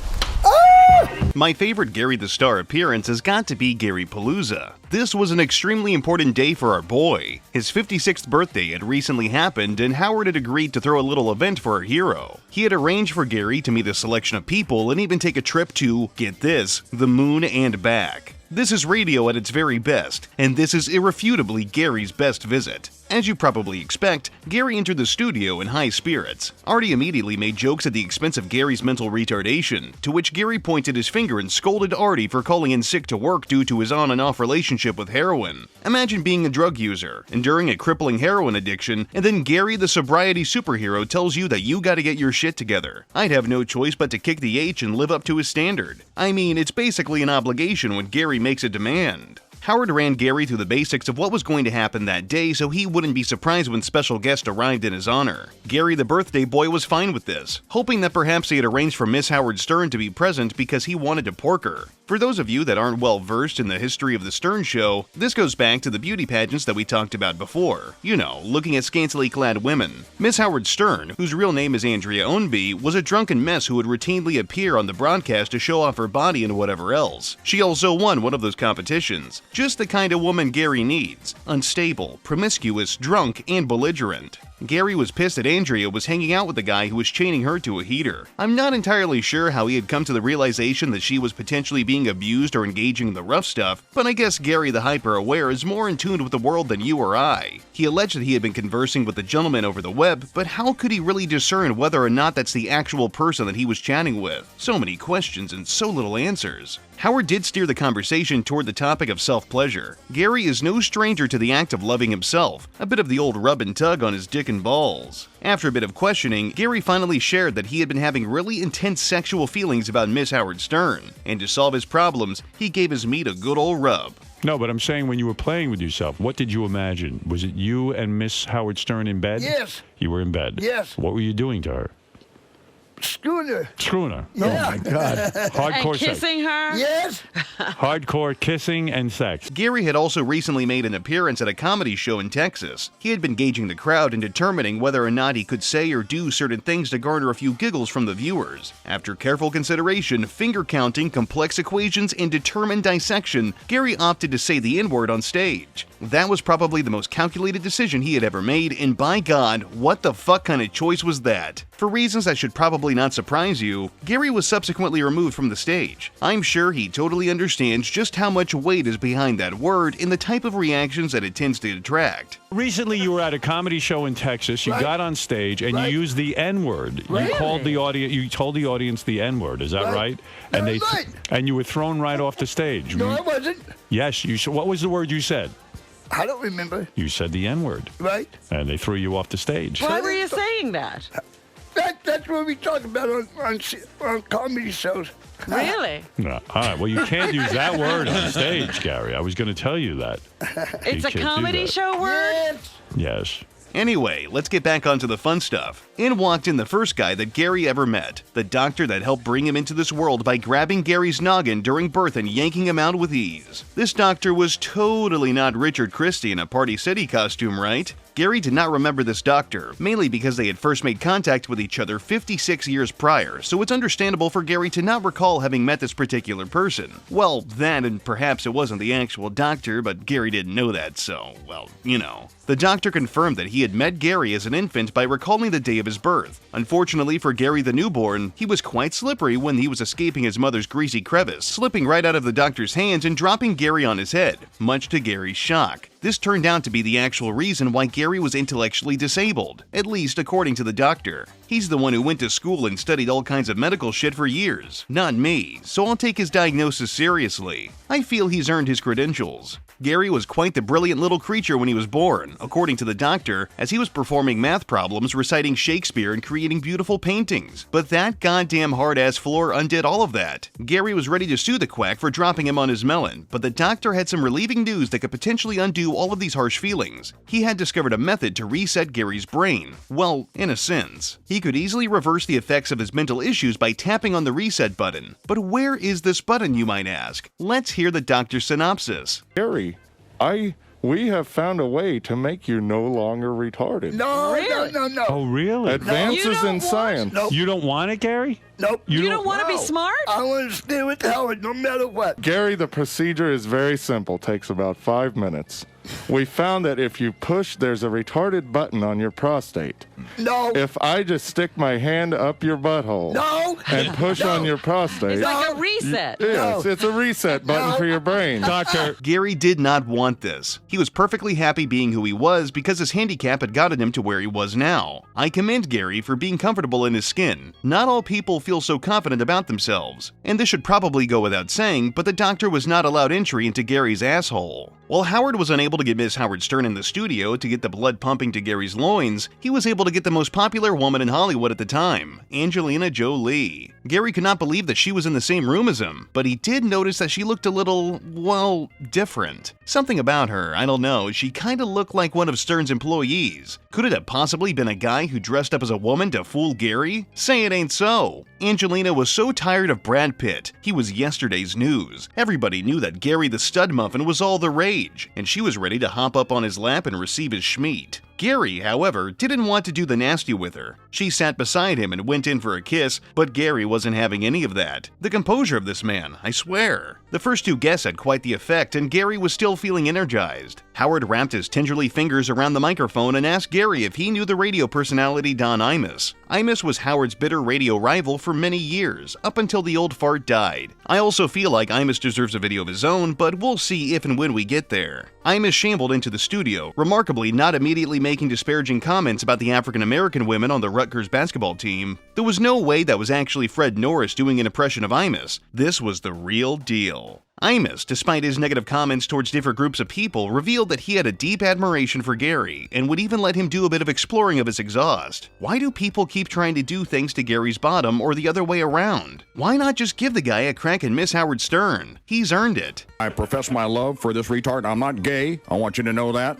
Oh! My favorite Gary the Star appearance has got to be Gary Palooza. This was an extremely important day for our boy. His 56th birthday had recently happened, and Howard had agreed to throw a little event for our hero. He had arranged for Gary to meet a selection of people and even take a trip to, get this, the moon and back. This is radio at its very best, and this is irrefutably Gary's best visit. As you probably expect, Gary entered the studio in high spirits. Artie immediately made jokes at the expense of Gary's mental retardation, to which Gary pointed his finger and scolded Artie for calling in sick to work due to his on and off relationship with heroin. Imagine being a drug user, enduring a crippling heroin addiction, and then Gary the sobriety superhero tells you that you gotta get your shit together. I'd have no choice but to kick the H and live up to his standard. I mean, it's basically an obligation when Gary makes a demand. Howard ran Gary through the basics of what was going to happen that day so he wouldn't be surprised when special guests arrived in his honor. Gary the birthday boy was fine with this, hoping that perhaps he had arranged for Miss Howard Stern to be present because he wanted to pork her. For those of you that aren't well versed in the history of the Stern Show, this goes back to the beauty pageants that we talked about before. You know, looking at scantily clad women. Miss Howard Stern, whose real name is Andrea Ownby, was a drunken mess who would routinely appear on the broadcast to show off her body and whatever else. She also won one of those competitions. Just the kind of woman Gary needs. Unstable, promiscuous, drunk, and belligerent. Gary was pissed that Andrea was hanging out with the guy who was chaining her to a heater. I'm not entirely sure how he had come to the realization that she was potentially being abused or engaging in the rough stuff, but I guess Gary the hyper-aware is more in tune with the world than you or I. He alleged that he had been conversing with the gentleman over the web, but how could he really discern whether or not that's the actual person that he was chatting with? So many questions and so little answers. Howard did steer the conversation toward the topic of self-pleasure. Gary is no stranger to the act of loving himself, a bit of the old rub and tug on his dick and balls. After a bit of questioning, Gary finally shared that he had been having really intense sexual feelings about Miss Howard Stern, and to solve his problems, he gave his meat a good old rub. No, but I'm saying when you were playing with yourself, what did you imagine? Was it you and Miss Howard Stern in bed? Yes. You were in bed? Yes. What were you doing to her? Screwing her. Screwing her? Yeah. Oh, my God. Hardcore and kissing her? Yes. Hardcore kissing and sex. Gary had also recently made an appearance at a comedy show in Texas. He had been gauging the crowd and determining whether or not he could say or do certain things to garner a few giggles from the viewers. After careful consideration, finger counting, complex equations, and determined dissection, Gary opted to say the N-word on stage. That was probably the most calculated decision he had ever made, and by God, what the fuck kind of choice was that? For reasons that should probably not surprise you, Gary was subsequently removed from the stage. I'm sure he totally understands just how much weight is behind that word and the type of reactions that it tends to attract. Recently, you were at a comedy show in Texas. You got on stage and you used the N-word. Right. You called the audience. You told the audience the N-word. Is that right? And and you were thrown right off the stage. No, I wasn't. Yes, you. What was the word you said? I don't remember. You said the N-word. Right. And they threw you off the stage. Why were you saying that? That's what we talk about on comedy shows. Really? No. All right. Well, you can't use that word on stage, Gary. I was going to tell you that. It's a comedy show word? Yes. Anyway, let's get back onto the fun stuff. In walked in the first guy that Gary ever met, the doctor that helped bring him into this world by grabbing Gary's noggin during birth and yanking him out with ease. This doctor was totally not Richard Christie in a Party City costume, right? Gary did not remember this doctor, mainly because they had first made contact with each other 56 years prior, so it's understandable for Gary to not recall having met this particular person. Well, that and perhaps it wasn't the actual doctor, but Gary didn't know that, so, well, you know. The doctor confirmed that he had met Gary as an infant by recalling the day of his birth. Unfortunately for Gary the newborn, he was quite slippery when he was escaping his mother's greasy crevice, slipping right out of the doctor's hands and dropping Gary on his head, much to Gary's shock. This turned out to be the actual reason why Gary was intellectually disabled, at least according to the doctor. He's the one who went to school and studied all kinds of medical shit for years, not me, so I'll take his diagnosis seriously. I feel he's earned his credentials. Gary was quite the brilliant little creature when he was born, according to the doctor, as he was performing math problems, reciting Shakespeare, and creating beautiful paintings. But that goddamn hard-ass floor undid all of that. Gary was ready to sue the quack for dropping him on his melon, but the doctor had some relieving news that could potentially undo all of these harsh feelings. He had discovered a method to reset Gary's brain. Well, in a sense. He could easily reverse the effects of his mental issues by tapping on the reset button. But where is this button, you might ask? Let's hear the doctor's synopsis. Gary, we have found a way to make you no longer retarded. No. Oh, really? Advances in science. Nope. You don't want it, Gary? Nope. You don't want to be smart? I want to stay with Howard no matter what. Gary, the procedure is very simple. Takes about 5 minutes. We found that if you push, there's a retarded button on your prostate. No. If I just stick my hand up your butthole and push on your prostate. It's like a reset. Yes, it's a reset button for your brain. Doctor, Gary did not want this. He was perfectly happy being who he was because his handicap had gotten him to where he was now. I commend Gary for being comfortable in his skin. Not all people feel so confident about themselves. And this should probably go without saying, but the doctor was not allowed entry into Gary's asshole. While Howard was unable to get Miss Howard Stern in the studio to get the blood pumping to Gary's loins, he was able to get the most popular woman in Hollywood at the time, Angelina Jolie. Gary could not believe that she was in the same room as him, but he did notice that she looked a little, well, different. Something about her, I don't know, she kinda looked like one of Stern's employees. Could it have possibly been a guy who dressed up as a woman to fool Gary? Say it ain't so. Angelina was so tired of Brad Pitt, he was yesterday's news. Everybody knew that Gary the Stud Muffin was all the rage, and she was ready to hop up on his lap and receive his schmeat. Gary, however, didn't want to do the nasty with her. She sat beside him and went in for a kiss, but Gary wasn't having any of that. The composure of this man, I swear. The first two guests had quite the effect, and Gary was still feeling energized. Howard wrapped his gingerly fingers around the microphone and asked Gary if he knew the radio personality Don Imus. Imus was Howard's bitter radio rival for many years, up until the old fart died. I also feel like Imus deserves a video of his own, but we'll see if and when we get there. Imus shambled into the studio, remarkably not immediately making disparaging comments about the African-American women on the Rutgers basketball team. There was no way that was actually Fred Norris doing an impression of Imus. This was the real deal. Imus, despite his negative comments towards different groups of people, revealed that he had a deep admiration for Gary and would even let him do a bit of exploring of his exhaust. Why do people keep trying to do things to Gary's bottom or the other way around? Why not just give the guy a crack and miss Howard Stern? He's earned it. I profess my love for this retard. I'm not gay. I want you to know that.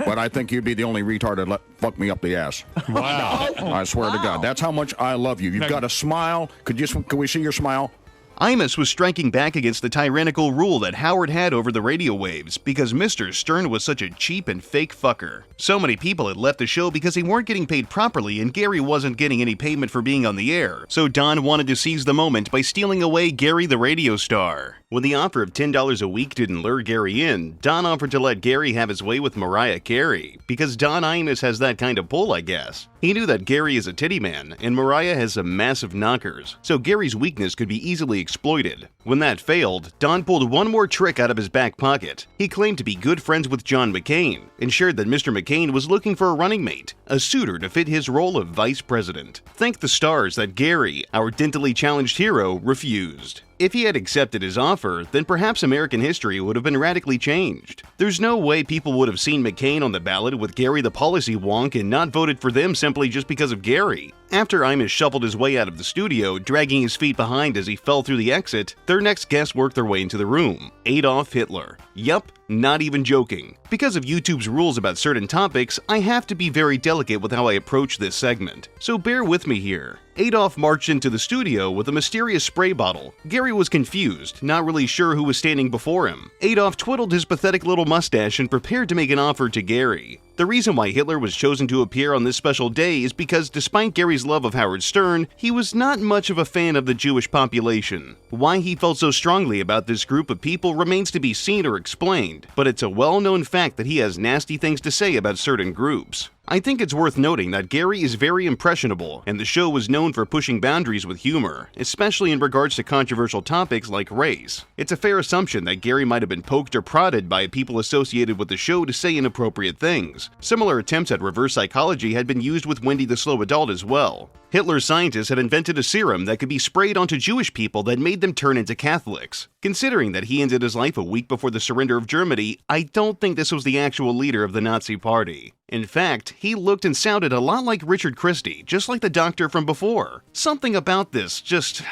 But I think you'd be the only retard that let fuck me up the ass. Wow. I swear to God. That's how much I love you. You've got a smile. Could we see your smile? Imus was striking back against the tyrannical rule that Howard had over the radio waves because Mr. Stern was such a cheap and fake fucker. So many people had left the show because they weren't getting paid properly and Gary wasn't getting any payment for being on the air, so Don wanted to seize the moment by stealing away Gary the radio star. When the offer of $10 a week didn't lure Gary in, Don offered to let Gary have his way with Mariah Carey, because Don Imus has that kind of pull, I guess. He knew that Gary is a titty man, and Mariah has some massive knockers, so Gary's weakness could be easily exploited. When that failed, Don pulled one more trick out of his back pocket. He claimed to be good friends with John McCain, and shared that Mr. McCain was looking for a running mate, a suitor to fit his role of vice president. Thank the stars that Gary, our dentally challenged hero, refused. If he had accepted his offer, then perhaps American history would have been radically changed. There's no way people would have seen McCain on the ballot with Gary the policy wonk and not voted for them simply just because of Gary. After Imus shuffled his way out of the studio, dragging his feet behind as he fell through the exit, their next guest worked their way into the room: Adolf Hitler. Yup, not even joking. Because of YouTube's rules about certain topics, I have to be very delicate with how I approach this segment, so bear with me here. Adolf marched into the studio with a mysterious spray bottle. Gary was confused, not really sure who was standing before him. Adolf twiddled his pathetic little mustache and prepared to make an offer to Gary. The reason why Hitler was chosen to appear on this special day is because despite Gary's love of Howard Stern, he was not much of a fan of the Jewish population. Why he felt so strongly about this group of people remains to be seen or explained, but it's a well-known fact that he has nasty things to say about certain groups. I think it's worth noting that Gary is very impressionable, and the show was known for pushing boundaries with humor, especially in regards to controversial topics like race. It's a fair assumption that Gary might have been poked or prodded by people associated with the show to say inappropriate things. Similar attempts at reverse psychology had been used with Wendy the Slow Adult as well. Hitler's scientists had invented a serum that could be sprayed onto Jewish people that made them turn into Catholics. Considering that he ended his life a week before the surrender of Germany, I don't think this was the actual leader of the Nazi Party. In fact, he looked and sounded a lot like Richard Christie, just like the doctor from before. Something about this,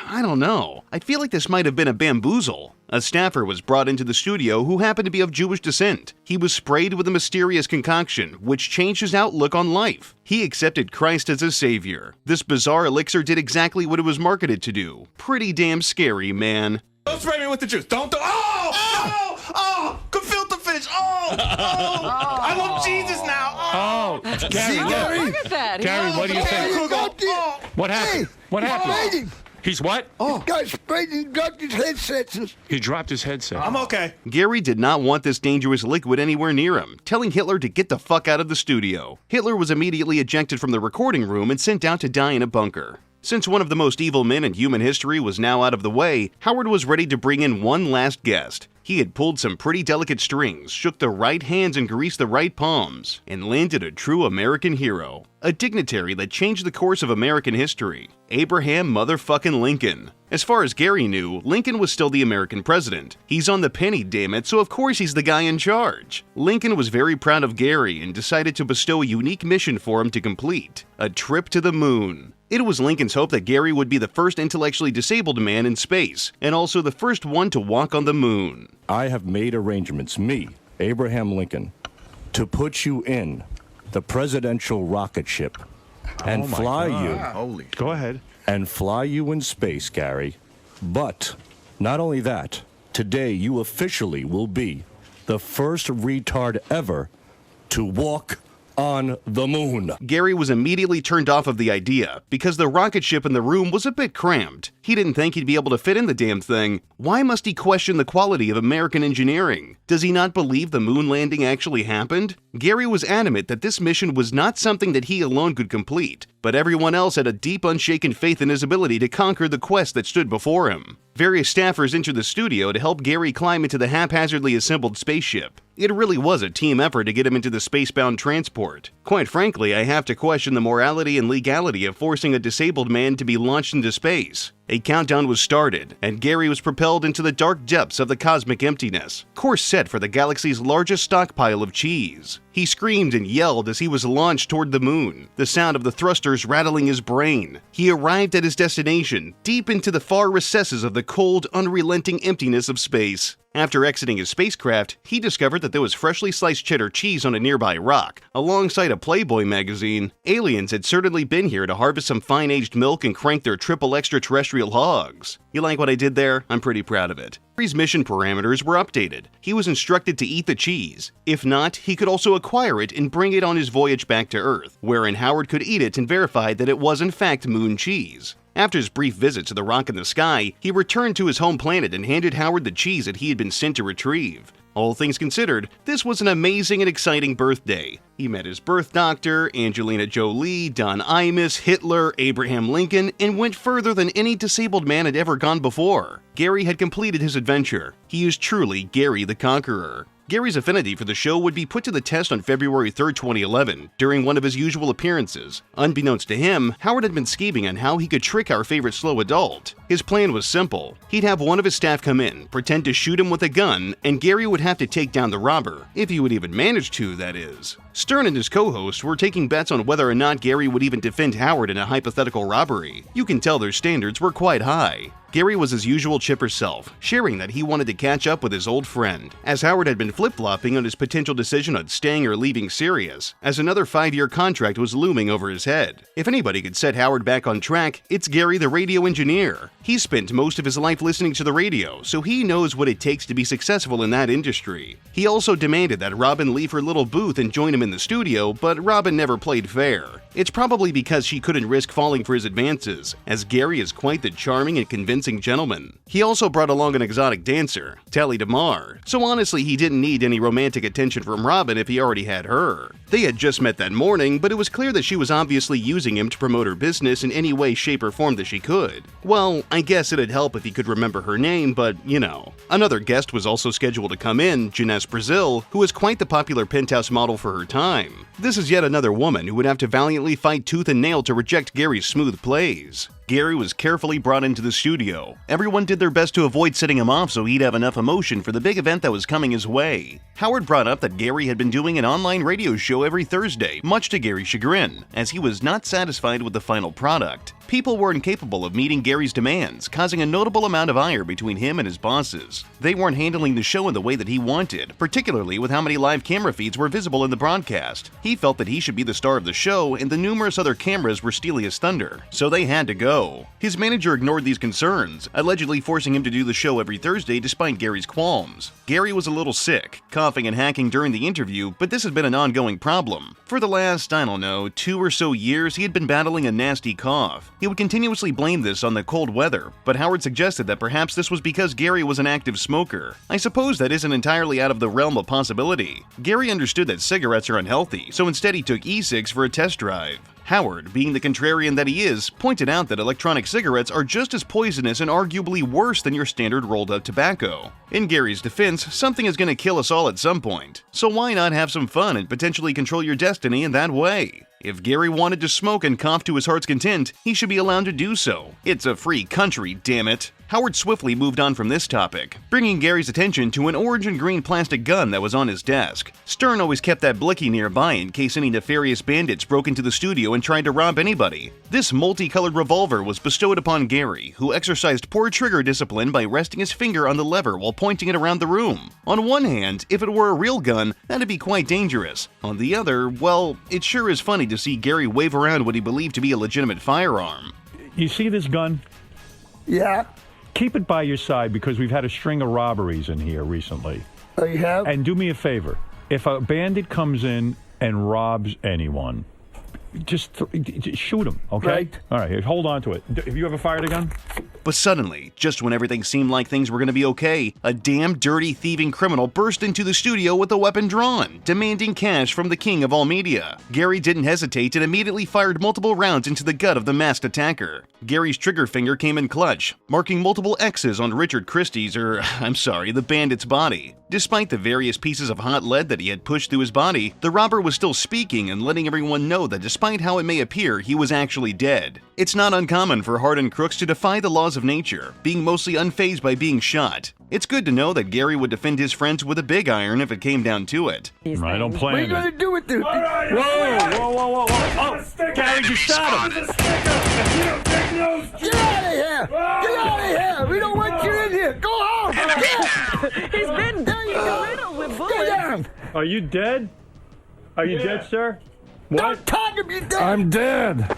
I don't know. I feel like this might have been a bamboozle. A staffer was brought into the studio who happened to be of Jewish descent. He was sprayed with a mysterious concoction, which changed his outlook on life. He accepted Christ as his savior. This bizarre elixir did exactly what it was marketed to do. Pretty damn scary, man. Don't spray me with the juice. Don't. Oh! Gefilte fish. Oh! I love Jesus now. Oh, Gary, Look at that. Gary, what do you think? What happened? What happened? He's what? Oh, got sprayed and dropped his headset. He dropped his headset. I'm okay. Gary did not want this dangerous liquid anywhere near him, telling Hitler to get the fuck out of the studio. Hitler was immediately ejected from the recording room and sent out to die in a bunker. Since one of the most evil men in human history was now out of the way, Howard was ready to bring in one last guest. He had pulled some pretty delicate strings, shook the right hands and greased the right palms, and landed a true American hero. A dignitary that changed the course of American history. Abraham motherfucking Lincoln. As far as Gary knew, Lincoln was still the American president. He's on the penny, damn it, so of course he's the guy in charge. Lincoln was very proud of Gary and decided to bestow a unique mission for him to complete: a trip to the moon. It was Lincoln's hope that Gary would be the first intellectually disabled man in space, and also the first one to walk on the moon. I have made arrangements, me, Abraham Lincoln, to put you in the presidential rocket ship and fly you. Go ahead. And fly you in space, Gary. But not only that, today you officially will be the first retard ever to walk on the moon. Gary was immediately turned off of the idea because the rocket ship in the room was a bit cramped. He didn't think he'd be able to fit in the damn thing. Why must he question the quality of American engineering? Does he not believe the moon landing actually happened? Gary was adamant that this mission was not something that he alone could complete, but everyone else had a deep, unshaken faith in his ability to conquer the quest that stood before him. Various staffers entered the studio to help Gary climb into the haphazardly assembled spaceship. It really was a team effort to get him into the spacebound transport. Quite frankly, I have to question the morality and legality of forcing a disabled man to be launched into space. A countdown was started, and Gary was propelled into the dark depths of the cosmic emptiness, course set for the galaxy's largest stockpile of cheese. He screamed and yelled as he was launched toward the moon, the sound of the thrusters rattling his brain. He arrived at his destination, deep into the far recesses of the cold, unrelenting emptiness of space. After exiting his spacecraft, he discovered that there was freshly sliced cheddar cheese on a nearby rock. Alongside a Playboy magazine, aliens had certainly been here to harvest some fine-aged milk and crank their triple extraterrestrial hogs. You like what I did there? I'm pretty proud of it. Gary's mission parameters were updated. He was instructed to eat the cheese. If not, he could also acquire it and bring it on his voyage back to Earth, wherein Howard could eat it and verify that it was in fact moon cheese. After his brief visit to the rock in the sky, he returned to his home planet and handed Howard the cheese that he had been sent to retrieve. All things considered, this was an amazing and exciting birthday. He met his birth doctor, Angelina Jolie, Don Imus, Hitler, Abraham Lincoln, and went further than any disabled man had ever gone before. Gary had completed his adventure. He is truly Gary the Conqueror. Gary's affinity for the show would be put to the test on February 3, 2011, during one of his usual appearances. Unbeknownst to him, Howard had been scheming on how he could trick our favorite slow adult. His plan was simple. He'd have one of his staff come in, pretend to shoot him with a gun, and Gary would have to take down the robber, if he would even manage to, that is. Stern and his co-hosts were taking bets on whether or not Gary would even defend Howard in a hypothetical robbery. You can tell their standards were quite high. Gary was his usual chipper self, sharing that he wanted to catch up with his old friend, as Howard had been flip-flopping on his potential decision on staying or leaving Sirius, as another 5-year contract was looming over his head. If anybody could set Howard back on track, it's Gary the radio engineer. He spent most of his life listening to the radio, so he knows what it takes to be successful in that industry. He also demanded that Robin leave her little booth and join him in the studio, but Robin never played fair. It's probably because she couldn't risk falling for his advances, as Gary is quite the charming and convincing gentleman. He also brought along an exotic dancer, Tally DeMar, so honestly he didn't need any romantic attention from Robin if he already had her. They had just met that morning, but it was clear that she was obviously using him to promote her business in any way, shape, or form that she could. Well, I guess it'd help if he could remember her name, but you know. Another guest was also scheduled to come in, Janesse Brazil, who was quite the popular penthouse model for her time. This is yet another woman who would have to valiantly fight tooth and nail to reject Gary's smooth plays. Gary was carefully brought into the studio. Everyone did their best to avoid setting him off so he'd have enough emotion for the big event that was coming his way. Howard brought up that Gary had been doing an online radio show every Thursday, much to Gary's chagrin, as he was not satisfied with the final product. People were incapable of meeting Gary's demands, causing a notable amount of ire between him and his bosses. They weren't handling the show in the way that he wanted, particularly with how many live camera feeds were visible in the broadcast. He felt that he should be the star of the show, and the numerous other cameras were stealing his thunder, so they had to go. His manager ignored these concerns, allegedly forcing him to do the show every Thursday despite Gary's qualms. Gary was a little sick, coughing and hacking during the interview, but this had been an ongoing problem. For the last, 2 or so years, he had been battling a nasty cough. He would continuously blame this on the cold weather, but Howard suggested that perhaps this was because Gary was an active smoker. I suppose that isn't entirely out of the realm of possibility. Gary understood that cigarettes are unhealthy, so instead he took e-cigs for a test drive. Howard, being the contrarian that he is, pointed out that electronic cigarettes are just as poisonous and arguably worse than your standard rolled-up tobacco. In Gary's defense, something is going to kill us all at some point, so why not have some fun and potentially control your destiny in that way? If Gary wanted to smoke and cough to his heart's content, he should be allowed to do so. It's a free country, damn it. Howard swiftly moved on from this topic, bringing Gary's attention to an orange and green plastic gun that was on his desk. Stern always kept that blicky nearby in case any nefarious bandits broke into the studio and tried to rob anybody. This multicolored revolver was bestowed upon Gary, who exercised poor trigger discipline by resting his finger on the lever while pointing it around the room. On one hand, if it were a real gun, that'd be quite dangerous. On the other, well, it sure is funny to see Gary wave around what he believed to be a legitimate firearm. You see this gun? Yeah. Keep it by your side because we've had a string of robberies in here recently. Oh, you have? And do me a favor. If a bandit comes in and robs anyone, just shoot him, okay? Right. All right, hold on to it. Have you ever fired a gun? But suddenly, just when everything seemed like things were going to be okay, a damn dirty thieving criminal burst into the studio with a weapon drawn, demanding cash from the king of all media. Gary didn't hesitate and immediately fired multiple rounds into the gut of the masked attacker. Gary's trigger finger came in clutch, marking multiple X's on Richard Christie's, the bandit's body. Despite the various pieces of hot lead that he had pushed through his body, the robber was still speaking and letting everyone know that despite how it may appear, he was actually dead. It's not uncommon for hardened crooks to defy the laws of nature, being mostly unfazed by being shot. It's good to know that Gary would defend his friends with a big iron if it came down to it. I don't plan What are you going to do with this? Right. Whoa. Oh, Gary just shot him. Get out of here! Get out of here! We don't want you in here! Go home! Get He's been riddled with bullets. Are you dead? Are you dead, sir? What? I'm dead.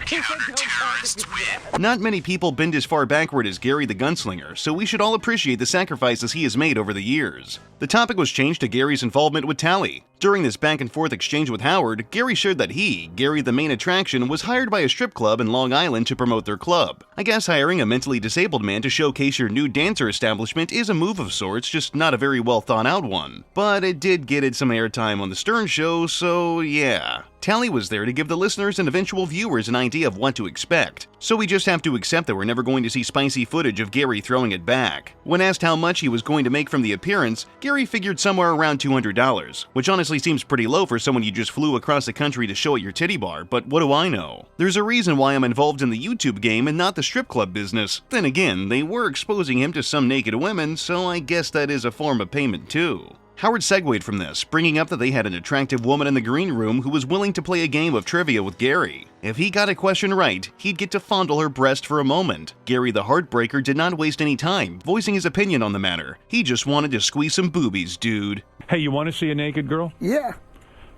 Not many people bend as far backward as Gary the Gunslinger, so we should all appreciate the sacrifices he has made over the years. The topic was changed to Gary's involvement with Tally. During this back-and-forth exchange with Howard, Gary shared that he, Gary the main attraction, was hired by a strip club in Long Island to promote their club. I guess hiring a mentally disabled man to showcase your new dancer establishment is a move of sorts, just not a very well thought out one. But it did get it some airtime on the Stern Show, so yeah. Tally was there to give the listeners and eventual viewers an idea of what to expect, so we just have to accept that we're never going to see spicy footage of Gary throwing it back. When asked how much he was going to make from the appearance, Gary figured somewhere around $200, which honestly seems pretty low for someone you just flew across the country to show at your titty bar, but what do I know? There's a reason why I'm involved in the YouTube game and not the strip club business. Then again, they were exposing him to some naked women, so I guess that is a form of payment too. Howard segued from this, bringing up that they had an attractive woman in the green room who was willing to play a game of trivia with Gary. If he got a question right, he'd get to fondle her breast for a moment. Gary the Heartbreaker did not waste any time voicing his opinion on the matter. He just wanted to squeeze some boobies, dude. Hey, you want to see a naked girl? Yeah.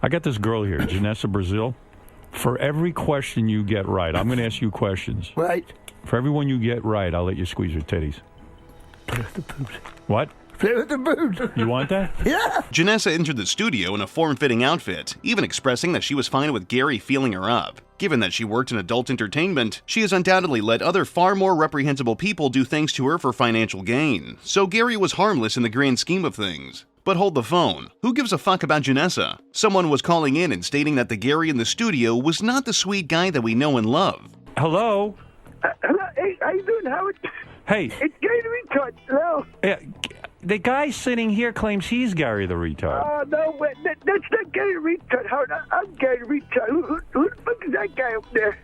I got this girl here, Janessa Brazil. For every question you get right, I'm going to ask you questions. Right. For every one you get right, I'll let you squeeze her titties. What? Play with the boobs. You want that? Yeah. Janessa entered the studio in a form-fitting outfit, even expressing that she was fine with Gary feeling her up. Given that she worked in adult entertainment, she has undoubtedly let other far more reprehensible people do things to her for financial gain, so Gary was harmless in the grand scheme of things. But hold the phone. Who gives a fuck about Janessa? Someone was calling in and stating that the Gary in the studio was not the sweet guy that we know and love. Hello? Hello? Hey, how you doing, Howard? Hey. It's Gary the Retard. Hello? The guy sitting here claims he's Gary the Retard. No, wait, that's not Gary the Retard, Howard. I'm Gary the Retard. Who the fuck is that guy up there?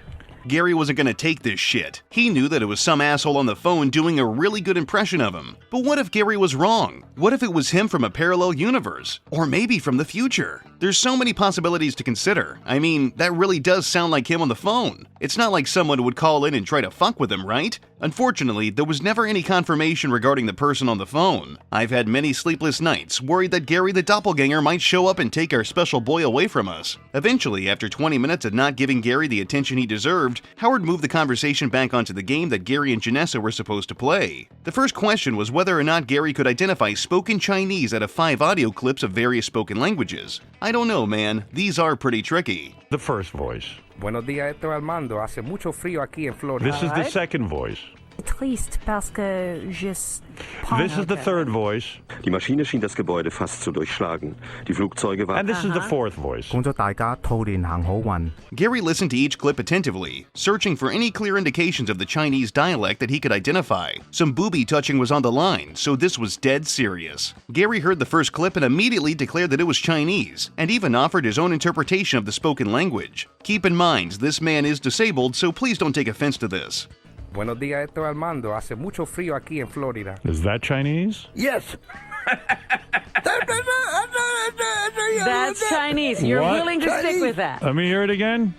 Gary wasn't gonna take this shit. He knew that it was some asshole on the phone doing a really good impression of him. But what if Gary was wrong? What if it was him from a parallel universe? Or maybe from the future? There's so many possibilities to consider. I mean, that really does sound like him on the phone. It's not like someone would call in and try to fuck with him, right? Unfortunately, there was never any confirmation regarding the person on the phone. I've had many sleepless nights, worried that Gary the doppelganger might show up and take our special boy away from us. Eventually, after 20 minutes of not giving Gary the attention he deserved, Howard moved the conversation back onto the game that Gary and Janessa were supposed to play. The first question was whether or not Gary could identify spoken Chinese out of 5 audio clips of various spoken languages. I don't know, man. These are pretty tricky. The first voice. Buenos días, esto es Armando. Hace mucho frío aquí en Florida. This is the second voice. Triste parce que je... This is the third voice. Die Maschine schien das Gebäude fast zu durchschlagen. Die Flugzeuge waren... And this is the fourth voice. Gary listened to each clip attentively, searching for any clear indications of the Chinese dialect that he could identify. Some booby touching was on the line, so this was dead serious. Gary heard the first clip and immediately declared that it was Chinese, and even offered his own interpretation of the spoken language. Keep in mind, this man is disabled, so please don't take offense to this. Buenos días, esto es Armando. Hace mucho frío aquí en Florida. Is that Chinese? Yes. That's Chinese. You're willing to stick with that. Let me hear it again.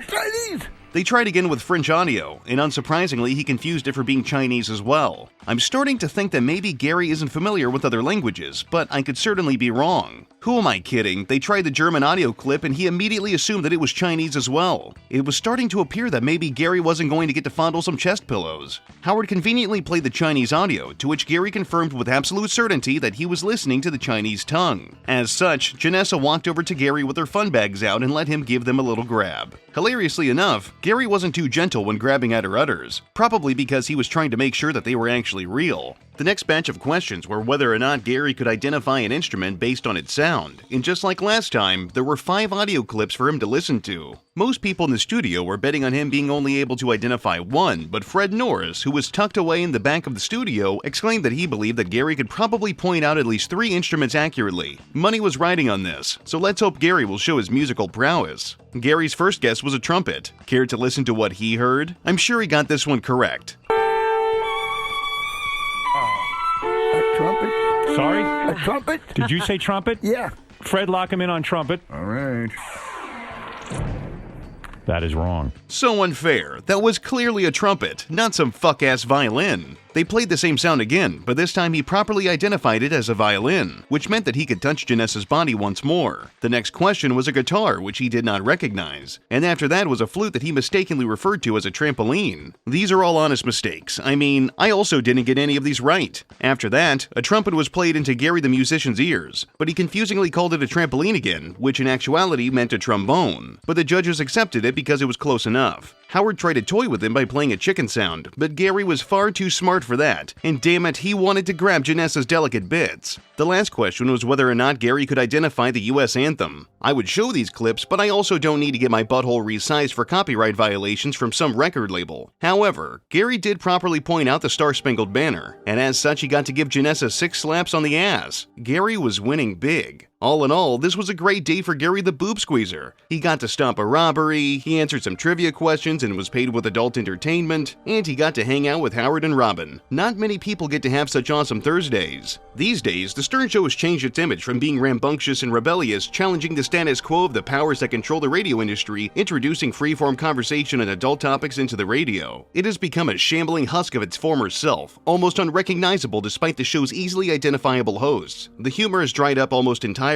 Chinese. They tried again with French audio, and unsurprisingly, he confused it for being Chinese as well. I'm starting to think that maybe Gary isn't familiar with other languages, but I could certainly be wrong. Who am I kidding? They tried the German audio clip and he immediately assumed that it was Chinese as well. It was starting to appear that maybe Gary wasn't going to get to fondle some chest pillows. Howard conveniently played the Chinese audio, to which Gary confirmed with absolute certainty that he was listening to the Chinese tongue. As such, Janessa walked over to Gary with her fun bags out and let him give them a little grab. Hilariously enough, Gary wasn't too gentle when grabbing at her udders, probably because he was trying to make sure that they were actually real. The next batch of questions were whether or not Gary could identify an instrument based on its sound, and just like last time, there were 5 audio clips for him to listen to. Most people in the studio were betting on him being only able to identify one, but Fred Norris, who was tucked away in the back of the studio, exclaimed that he believed that Gary could probably point out at least 3 instruments accurately. Money was riding on this, so let's hope Gary will show his musical prowess. Gary's first guess was a trumpet. Care to listen to what he heard? I'm sure he got this one correct. Trumpet. Sorry? A trumpet? Did you say trumpet? Yeah. Fred, lock him in on trumpet. All right. That is wrong. So unfair. That was clearly a trumpet, not some fuck-ass violin. They played the same sound again, but this time he properly identified it as a violin, which meant that he could touch Janessa's body once more. The next question was a guitar, which he did not recognize. And after that was a flute that he mistakenly referred to as a trampoline. These are all honest mistakes. I mean, I also didn't get any of these right. After that, a trumpet was played into Gary the musician's ears, but he confusingly called it a trampoline again, which in actuality meant a trombone. But the judges accepted it because it was close enough. Howard tried to toy with him by playing a chicken sound, but Gary was far too smart for that, and damn it, he wanted to grab Janessa's delicate bits. The last question was whether or not Gary could identify the US anthem. I would show these clips, but I also don't need to get my butthole resized for copyright violations from some record label. However, Gary did properly point out the Star-Spangled Banner, and as such he got to give Janessa 6 slaps on the ass. Gary was winning big. All in all, this was a great day for Gary the Boob Squeezer. He got to stop a robbery, he answered some trivia questions and was paid with adult entertainment, and he got to hang out with Howard and Robin. Not many people get to have such awesome Thursdays. These days, the Stern Show has changed its image from being rambunctious and rebellious, challenging the status quo of the powers that control the radio industry, introducing freeform conversation and adult topics into the radio. It has become a shambling husk of its former self, almost unrecognizable despite the show's easily identifiable hosts. The humor has dried up almost entirely.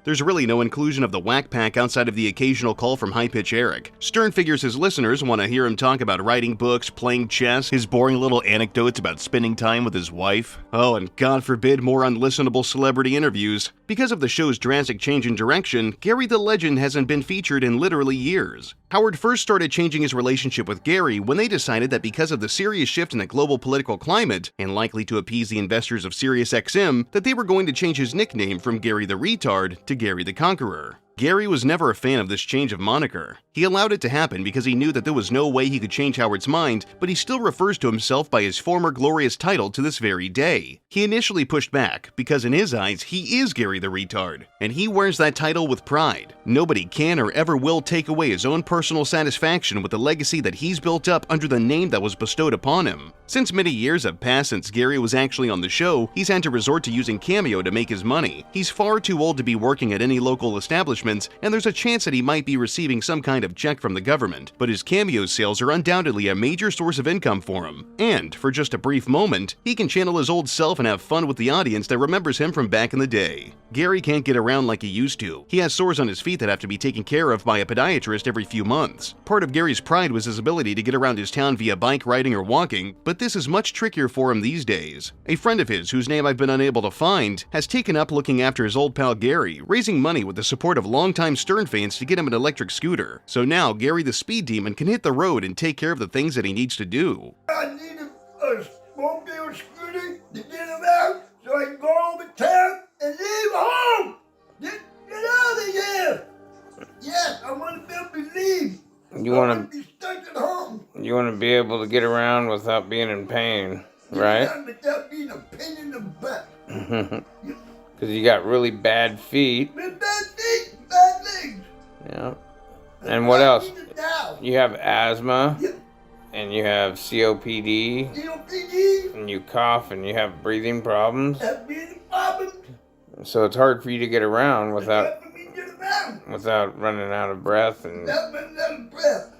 There's really no inclusion of the Wack Pack outside of the occasional call from High Pitch Eric. Stern figures his listeners want to hear him talk about writing books, playing chess, his boring little anecdotes about spending time with his wife. Oh, and God forbid more unlistenable celebrity interviews. Because of the show's drastic change in direction, Gary the Legend hasn't been featured in literally years. Howard first started changing his relationship with Gary when they decided that because of the serious shift in the global political climate, and likely to appease the investors of SiriusXM, that they were going to change his nickname from Gary the Retard to Gary the Conqueror. Gary was never a fan of this change of moniker. He allowed it to happen because he knew that there was no way he could change Howard's mind, but he still refers to himself by his former glorious title to this very day. He initially pushed back because in his eyes, he is Gary the Retard, and he wears that title with pride. Nobody can or ever will take away his own personal satisfaction with the legacy that he's built up under the name that was bestowed upon him. Since many years have passed since Gary was actually on the show, he's had to resort to using Cameo to make his money. He's far too old to be working at any local establishments, and there's a chance that he might be receiving some kind of check from the government, but his Cameo sales are undoubtedly a major source of income for him. And, for just a brief moment, he can channel his old self and have fun with the audience that remembers him from back in the day. Gary can't get around like he used to. He has sores on his feet that have to be taken care of by a podiatrist every few months. Part of Gary's pride was his ability to get around his town via bike riding or walking, but this is much trickier for him these days. A friend of his, whose name I've been unable to find, has taken up looking after his old pal Gary, raising money with the support of longtime Stern fans to get him an electric scooter. So now Gary the Speed Demon can hit the road and take care of the things that he needs to do. I need a mobile scooter to get around so I can go over town and leave home. Get out of here. Yes, I want to be able to leave. You want to be stuck at home. You want to be able to get around without being in pain, right? Yeah, without being a pain in the butt. Because you got really bad feet. Bad feet, bad legs. Yeah. And what else? You have asthma. Yep. And you have COPD. COPD. And you cough and you have breathing problems. Have breathing problems. So it's hard for you to get around without running out of breath and. Without running out of breath.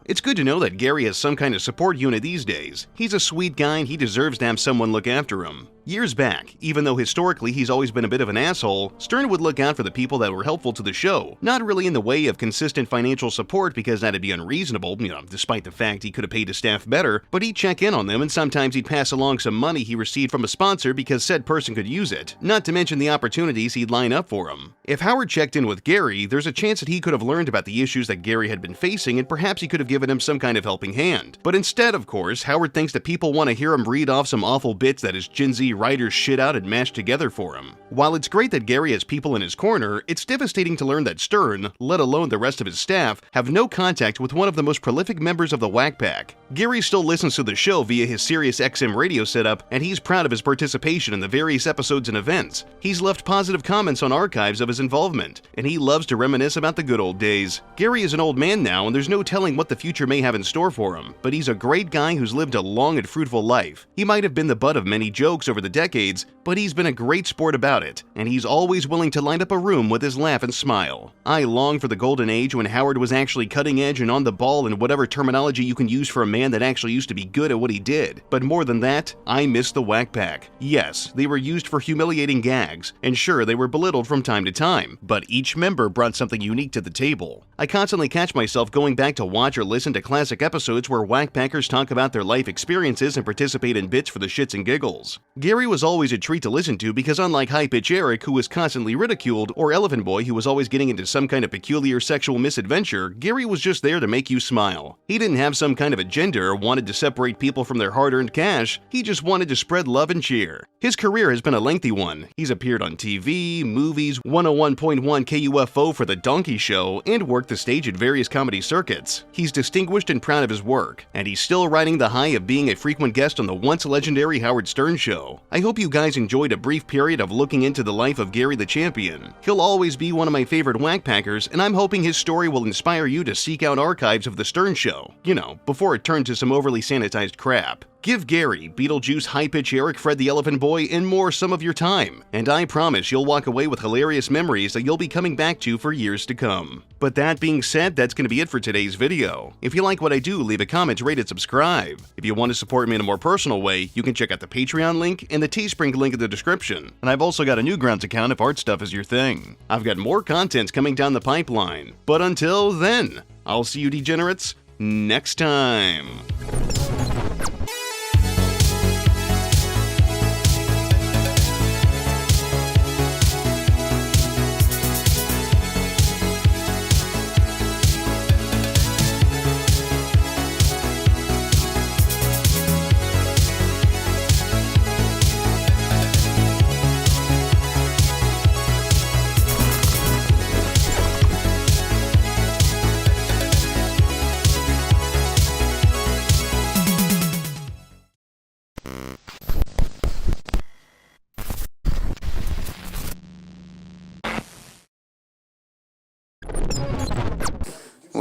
It's good to know that Gary has some kind of support unit these days. He's a sweet guy and he deserves to have someone look after him. Years back, even though historically he's always been a bit of an asshole, Stern would look out for the people that were helpful to the show. Not really in the way of consistent financial support because that'd be unreasonable, despite the fact he could have paid his staff better, but he'd check in on them and sometimes he'd pass along some money he received from a sponsor because said person could use it, not to mention the opportunities he'd line up for him. If Howard checked in with Gary, there's a chance that he could have learned about the issues that Gary had been facing and perhaps he could have given him some kind of helping hand. But instead, of course, Howard thinks that people want to hear him read off some awful bits that his Gen Z writers shit out and mashed together for him. While it's great that Gary has people in his corner, it's devastating to learn that Stern, let alone the rest of his staff, have no contact with one of the most prolific members of the Wack Pack. Gary still listens to the show via his SiriusXM radio setup, and he's proud of his participation in the various episodes and events. He's left positive comments on archives of his involvement, and he loves to reminisce about the good old days. Gary is an old man now, and there's no telling what the future may have in store for him, but he's a great guy who's lived a long and fruitful life. He might have been the butt of many jokes over the decades, but he's been a great sport about it, and he's always willing to light up a room with his laugh and smile. I long for the golden age when Howard was actually cutting edge and on the ball in whatever terminology you can use for a man that actually used to be good at what he did. But more than that, I miss the Wack Pack. Yes, they were used for humiliating gags, and sure, they were belittled from time to time, but each member brought something unique to the table. I constantly catch myself going back to watch or listen to classic episodes where Wack Packers talk about their life experiences and participate in bits for the shits and giggles. Gary was always a treat to listen to because unlike High Pitch Eric, who was constantly ridiculed, or Elephant Boy, who was always getting into some kind of peculiar sexual misadventure, Gary was just there to make you smile. He didn't have some kind of agenda or wanted to separate people from their hard-earned cash, he just wanted to spread love and cheer. His career has been a lengthy one. He's appeared on TV, movies, 101.1 KUFO for The Donkey Show, and worked the stage at various comedy circuits. He's distinguished and proud of his work, and he's still riding the high of being a frequent guest on the once legendary Howard Stern Show. I hope you guys enjoyed a brief period of looking into the life of Gary the Champion. He'll always be one of my favorite Wack Packers, and I'm hoping his story will inspire you to seek out archives of the Stern Show, you know, before it turns to some overly sanitized crap. Give Gary, Beetlejuice, High Pitch Eric, Fred the Elephant Boy, and more some of your time, and I promise you'll walk away with hilarious memories that you'll be coming back to for years to come. But that being said, that's going to be it for today's video. If you like what I do, leave a comment, rate, and subscribe. If you want to support me in a more personal way, you can check out the Patreon link and the Teespring link in the description. And I've also got a Newgrounds account if art stuff is your thing. I've got more content coming down the pipeline. But until then, I'll see you degenerates next time.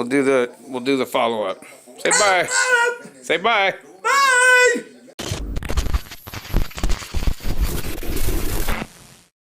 We'll do the follow-up. Say bye. Say bye.